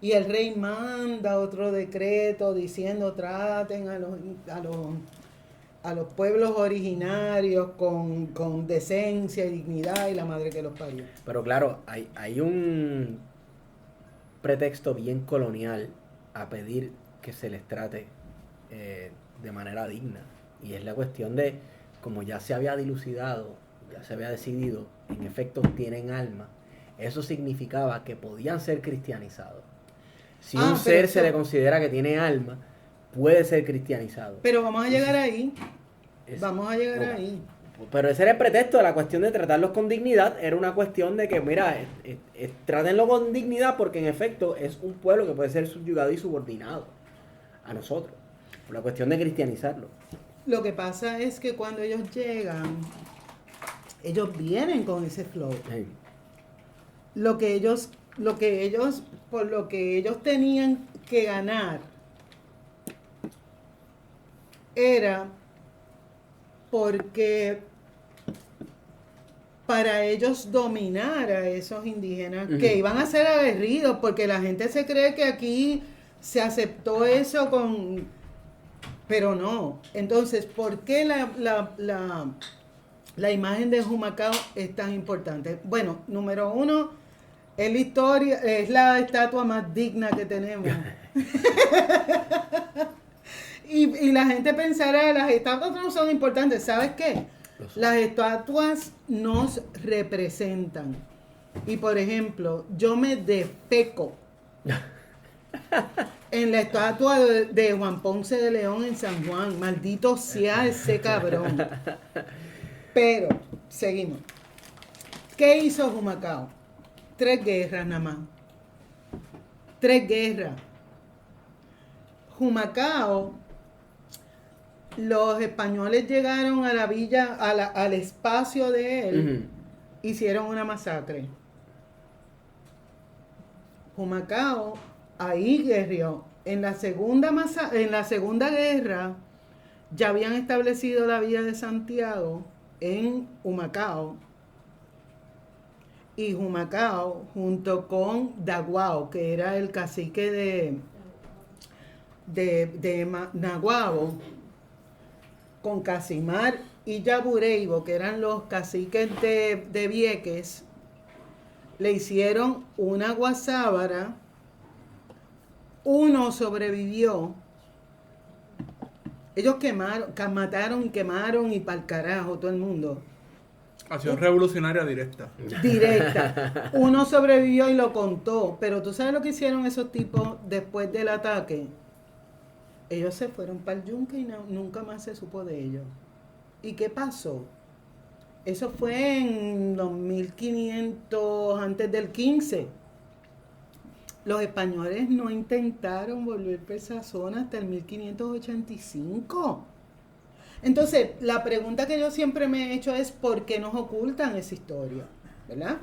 Y el rey manda otro decreto diciendo: traten a los pueblos originarios con decencia y dignidad y la madre que los parió. Pero claro, hay un pretexto bien colonial a pedir que se les trate de manera digna. Y es la cuestión de, como ya se había dilucidado, ya se había decidido, en efecto tienen alma, eso significaba que podían ser cristianizados. Si un ser se le considera que tiene alma, puede ser cristianizado. Pero vamos a llegar ahí. Vamos a llegar ahí. Pero ese era el pretexto de la cuestión de tratarlos con dignidad. Era una cuestión de que, mira, trátenlo con dignidad porque en efecto es un pueblo que puede ser subyugado y subordinado a nosotros. Por la cuestión de cristianizarlo. Lo que pasa es que cuando ellos llegan, ellos vienen con ese flow. Sí. Por lo que ellos tenían que ganar era porque para ellos dominar a esos indígenas que iban a ser aguerridos, porque la gente se cree que aquí se aceptó eso pero no. Entonces, ¿por qué la imagen de Humacao es tan importante? Bueno, número uno, es la estatua más digna que tenemos. Y la gente pensará, las estatuas no son importantes. ¿Sabes qué? Las estatuas nos representan. Y por ejemplo, yo me defeco en la estatua de Juan Ponce de León en San Juan. Maldito sea ese cabrón. Pero, seguimos. ¿Qué hizo Humacao? 3 guerras nada más. 3 guerras. Humacao, los españoles llegaron a la villa, al espacio de él, hicieron una masacre. Humacao ahí guerrió. En la segunda guerra ya habían establecido la villa de Santiago en Humacao. Y Humacao, junto con Daguao, que era el cacique de Naguabo, con Casimar y Yabureibo, que eran los caciques de Vieques, le hicieron una guasábara uno sobrevivió. Ellos mataron y quemaron y pa'l carajo todo el mundo. Acción revolucionaria directa. Directa. Uno sobrevivió y lo contó. Pero tú sabes lo que hicieron esos tipos después del ataque. Ellos se fueron para el yunque y nunca más se supo de ellos. ¿Y qué pasó? Eso fue en los 1500, antes del 15. Los españoles no intentaron volver por esa zona hasta el 1585. Entonces, la pregunta que yo siempre me he hecho es ¿por qué nos ocultan esa historia? ¿Verdad?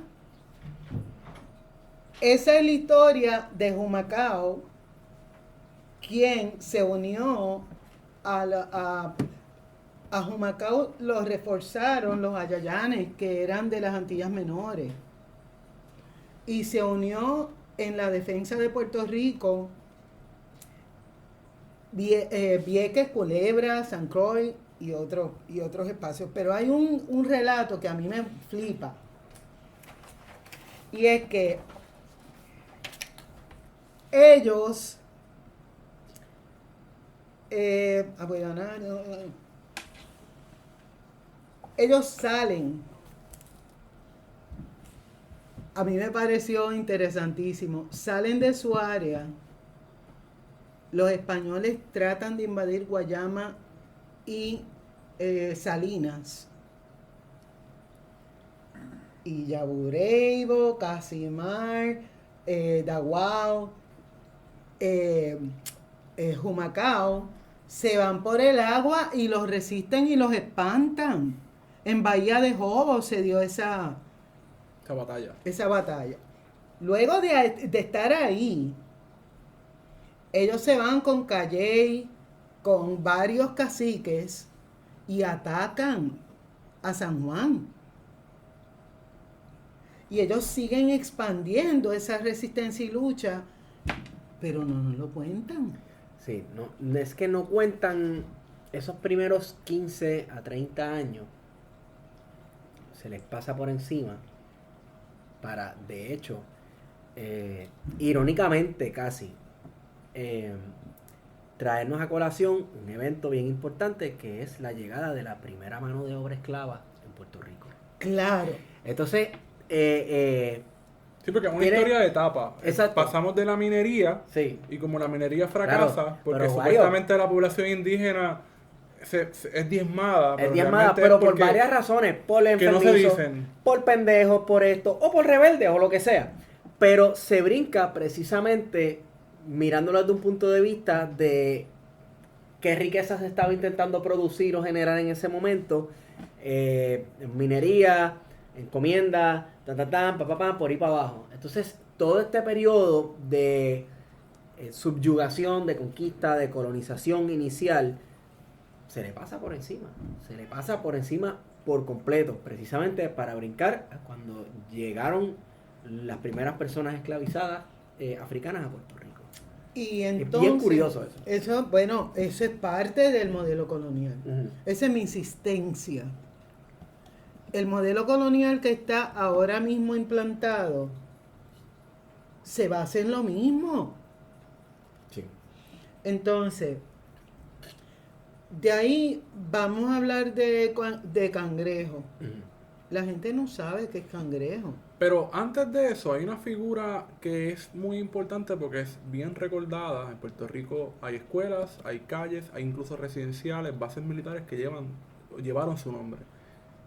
Esa es la historia de Humacao, quien se unió a Humacao. Los reforzaron los ayayanes, que eran de las Antillas Menores, y se unió en la defensa de Puerto Rico, Vieques, Culebra, San Croix y otros espacios. Pero hay un relato que a mí me flipa, y es que ellos ellos salen. A mí me pareció interesantísimo. Salen de su área. Los españoles tratan de invadir Guayama y Salinas. Y Yabureibo, Casimar, Daguao, Humacao, se van por el agua y los resisten y los espantan. En Bahía de Jobo se dio esa batalla. Luego de estar ahí, ellos se van con Calley, con varios caciques, y atacan a San Juan. Y ellos siguen expandiendo esa resistencia y lucha, pero no nos lo cuentan. Sí, no, es que no cuentan esos primeros 15 a 30 años. Se les pasa por encima para, de hecho, irónicamente casi, traernos a colación un evento bien importante, que es la llegada de la primera mano de obra esclava en Puerto Rico. Claro. Entonces, sí, porque es una historia de etapa. Exacto. Pasamos de la minería, sí, y como la minería fracasa, claro, porque supuestamente la población indígena es diezmada. Pero por varias razones, por enfermizo, que no se dicen, por pendejos, por esto, o por rebeldes, o lo que sea. Pero se brinca precisamente mirándolo desde un punto de vista de qué riquezas se estaba intentando producir o generar en ese momento, minería, encomienda, por ahí para abajo. Entonces, todo este periodo de subyugación, de conquista, de colonización inicial, se le pasa por encima por completo, precisamente para brincar a cuando llegaron las primeras personas esclavizadas africanas a Puerto Rico. Y entonces, es bien curioso eso. Eso es parte del modelo colonial. Uh-huh. Esa es mi insistencia. El modelo colonial que está ahora mismo implantado se basa en lo mismo. Sí. Entonces, de ahí vamos a hablar de cangrejo. Uh-huh. La gente no sabe qué es cangrejo. Pero antes de eso, hay una figura que es muy importante porque es bien recordada. En Puerto Rico hay escuelas, hay calles, hay incluso residenciales, bases militares que llevaron su nombre.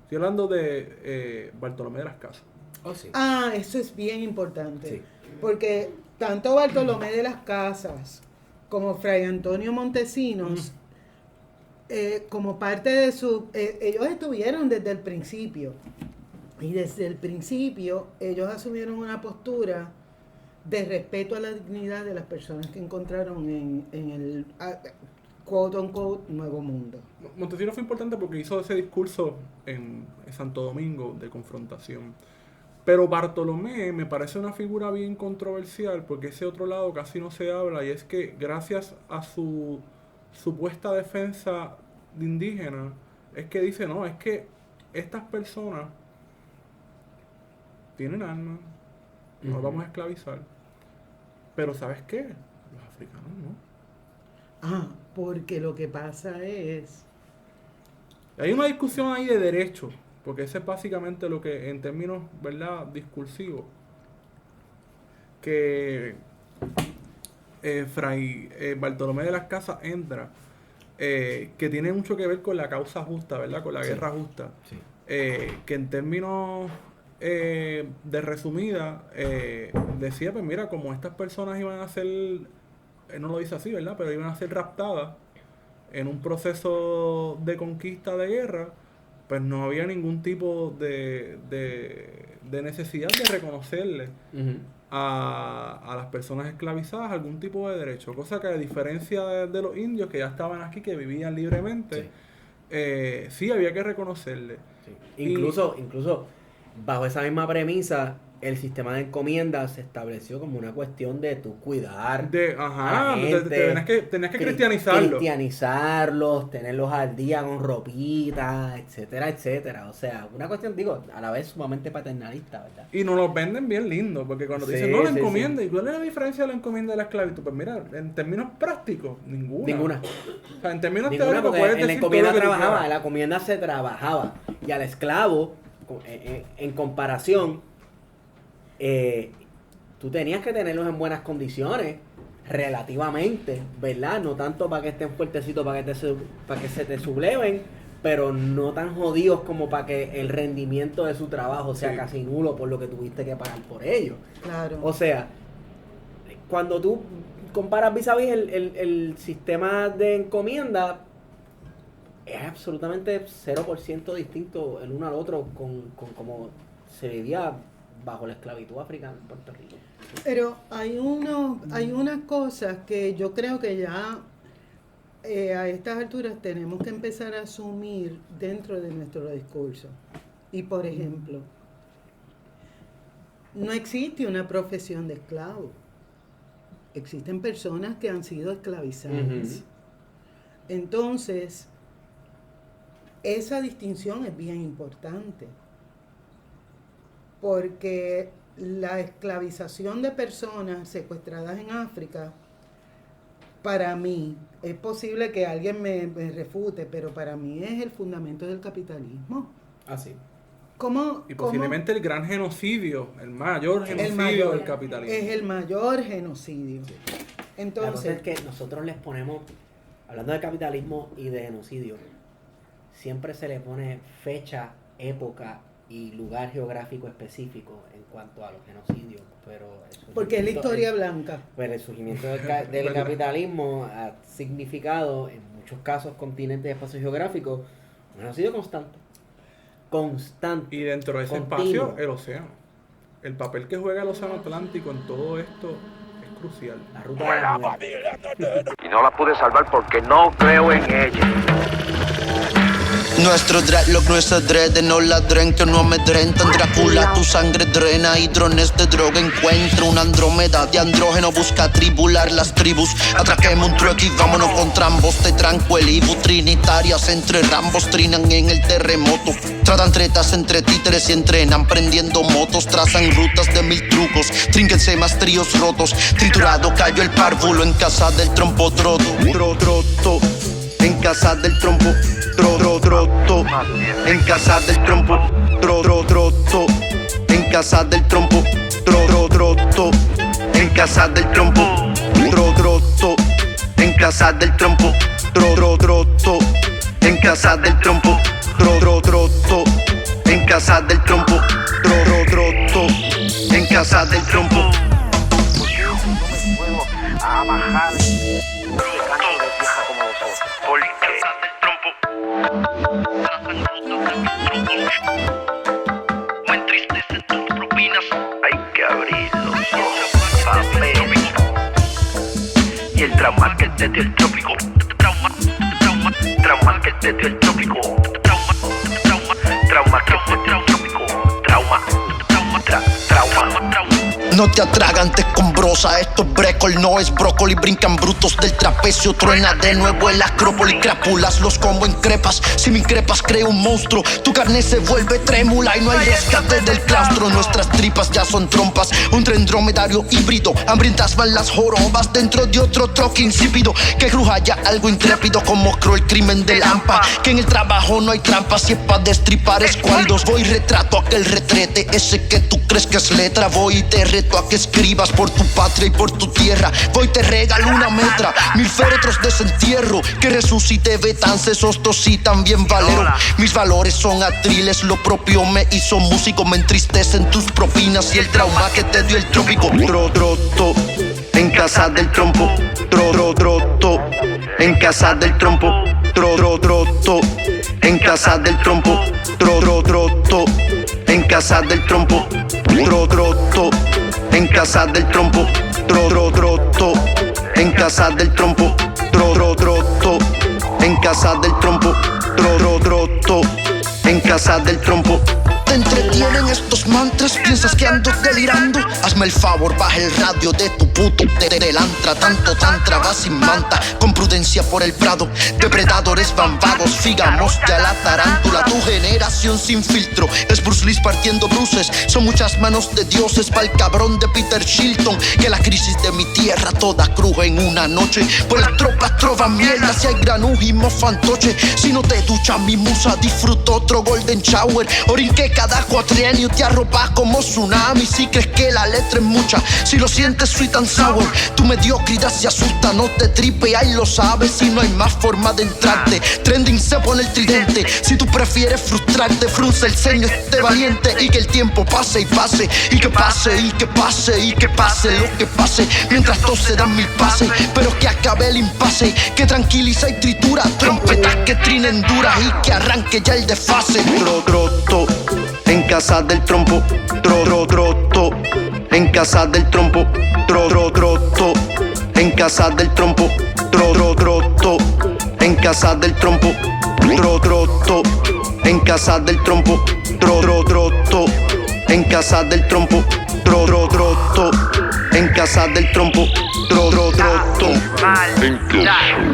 Estoy hablando de Bartolomé de las Casas. Oh, sí. Eso es bien importante. Sí. Porque tanto Bartolomé de las Casas como Fray Antonio Montesinos, como parte de su... ellos estuvieron desde el principio. Y desde el principio ellos asumieron una postura de respeto a la dignidad de las personas que encontraron en el quote unquote Nuevo Mundo. Montesinos fue importante porque hizo ese discurso en Santo Domingo de confrontación. Pero Bartolomé me parece una figura bien controversial porque ese otro lado casi no se habla, y es que gracias a su supuesta defensa de indígena, es que dice, no, es que estas personas tienen armas, no los vamos a esclavizar. Pero ¿sabes qué? Los africanos no. Porque lo que pasa es... Hay una discusión ahí de derecho, porque ese es básicamente lo que, en términos, ¿verdad?, discursivos, que Fray Bartolomé de las Casas entra, que tiene mucho que ver con la causa justa, ¿verdad?, con la guerra justa, que en términos de resumida, decía, pues mira, como estas personas iban a ser, no lo dice así, ¿verdad?, pero iban a ser raptadas en un proceso de conquista de guerra, pues no había ningún tipo de necesidad de reconocerle a las personas esclavizadas algún tipo de derecho, cosa que a diferencia de los indios que ya estaban aquí, que vivían libremente, sí había que reconocerle. Incluso bajo esa misma premisa, el sistema de encomiendas se estableció como una cuestión de tu cuidar a la gente, tenías que cristianizarlos, tenerlos al día con ropita, etcétera, etcétera. O sea, una cuestión, digo, a la vez sumamente paternalista, ¿verdad? Y nos los venden bien lindo, porque cuando te dicen, no, la encomienda, ¿y cuál es la diferencia de la encomienda de la esclavitud? Pues mira, en términos prácticos, ninguna. O sea, en términos teóricos puedes decir la encomienda la encomienda se trabajaba, y al esclavo, en comparación, tú tenías que tenerlos en buenas condiciones relativamente, ¿verdad? No tanto para que estén fuertecitos para que se te subleven, pero no tan jodidos como para que el rendimiento de su trabajo sea casi nulo por lo que tuviste que pagar por ellos. Claro. O sea, cuando tú comparas vis a vis el sistema de encomienda, es absolutamente 0% distinto el uno al otro con como se vivía bajo la esclavitud africana en Puerto Rico. Pero hay unas cosas que yo creo que ya a estas alturas tenemos que empezar a asumir dentro de nuestro discurso. Y por ejemplo, no existe una profesión de esclavo. Existen personas que han sido esclavizadas. Entonces, esa distinción es bien importante. Porque la esclavización de personas secuestradas en África, para mí, es posible que alguien me refute, pero para mí es el fundamento del capitalismo. Así. Y posiblemente el gran genocidio, el mayor genocidio del capitalismo. Es el mayor genocidio. Entonces, la cosa es que nosotros les ponemos, hablando de capitalismo y de genocidio, siempre se le pone fecha, época y lugar geográfico específico en cuanto a los genocidios, pero porque es la historia blanca. Pero el surgimiento del capitalismo ha significado en muchos casos continentes y espacios geográficos un genocidio constante. Y dentro de ese espacio, el océano. El papel que juega el océano Atlántico en todo esto es crucial. La ruta de la muerte. Y no la pude salvar porque no creo en ella. Nuestro dreadlock, nuestro dread, no ladren que no amedrentan. Drácula, tu sangre drena y drones de droga encuentra. Una Andrómeda de andrógeno busca tribular las tribus. Atraquemos un truck y vámonos contra ambos. Te tranco el Ibu, trinitarias entre rambos trinan en el terremoto. Tratan tretas entre títeres y entrenan prendiendo motos. Trazan rutas de 1000 trucos, trínquense más tríos rotos. Triturado cayó el párvulo en casa del trompo troto. Troto, en casa del trompo. Troto, en casa del trompo. Troto, en casa del trompo. Troto, en casa del trompo. Troto, en casa del trompo. Troto, en casa del trompo. Troto, en casa del trompo. Troto, en casa del trompo. ¿Por qué no me puedo a bajar? Me entristecen tus propinas. Hay que abrir los ojos, papel. Y el trauma que te dio el trópico. Trauma que te dio el trópico. Trauma que te dio el trópico. Trauma. No te atragantes con brosa, esto es brécol, no es brócoli. Brincan brutos del trapecio, truena de nuevo el acrópolis. Crápulas los como en crepas, si me increpas creo un monstruo. Tu carne se vuelve trémula y no hay rescate del claustro. Nuestras tripas ya son trompas, un tren dromedario híbrido. Hambrientas van las jorobas dentro de otro troque insípido. Que cruja ya algo intrépido como cruel crimen de Lampa. Que en el trabajo no hay trampas, si es pa' destripar escuálidos. Voy retrato aquel retrete, ese que tú crees que es letra. Voy y te reto a que escribas por tu patria y por tu tierra. Voy te regalo una metra, 1000 féretros de desentierro. Que resucite Betance, Sostos y también Valero. Mis valores son atriles, lo propio me hizo músico. Me entristecen tus propinas y el trauma que te dio el trópico. Troto, en casa del trompo. Troto, en casa del trompo. Troto, en casa del trompo. Troto, en casa del trompo. Troto, en casa del trompo. Troto, en casa del trompo. Troto, en casa del trompo. Troto, en casa del trompo. Te entretienen estos mantras, piensas que ando delirando. Hazme el favor, baja el radio de tu puto telantra. Tanto tantra va sin manta, con prudencia por el prado. Depredadores van vagos, figamos ya la tarántula. Tu generación sin filtro es Bruce Lee partiendo bruces. Son muchas manos de dioses pa'l cabrón de Peter Shilton. Que la crisis de mi tierra toda cruje en una noche. Pues las tropas trovan mierda si hay granujimo fantoche. Si no te ducha mi musa, disfruto otro golden shower. Orinque cada cuatrienio, te arropas como tsunami. Si crees que la letra es mucha, si lo sientes sweet and sour. Tu mediocridad se asusta, no te tripe, ahí lo sabes. Si no hay más forma de entrarte, trending se pone el tridente. Si tú prefieres frustrarte, frunce el ceño, esté valiente. Y que el tiempo pase y pase, y que pase, y que pase, y que pase lo que pase. Mientras todos se dan 1000 pases, pero que acabe el impasse. Que tranquiliza y tritura, trompetas que trinen duras. Y que arranque ya el desfase. Troto, en casa del trompo. Troto, en casa del trompo. Troto, en casa del trompo. Troto, en casa del trompo. Troto, en casa del trompo. Troto, en casa del trompo. Troto, en casa del trompo. Troto, en casa.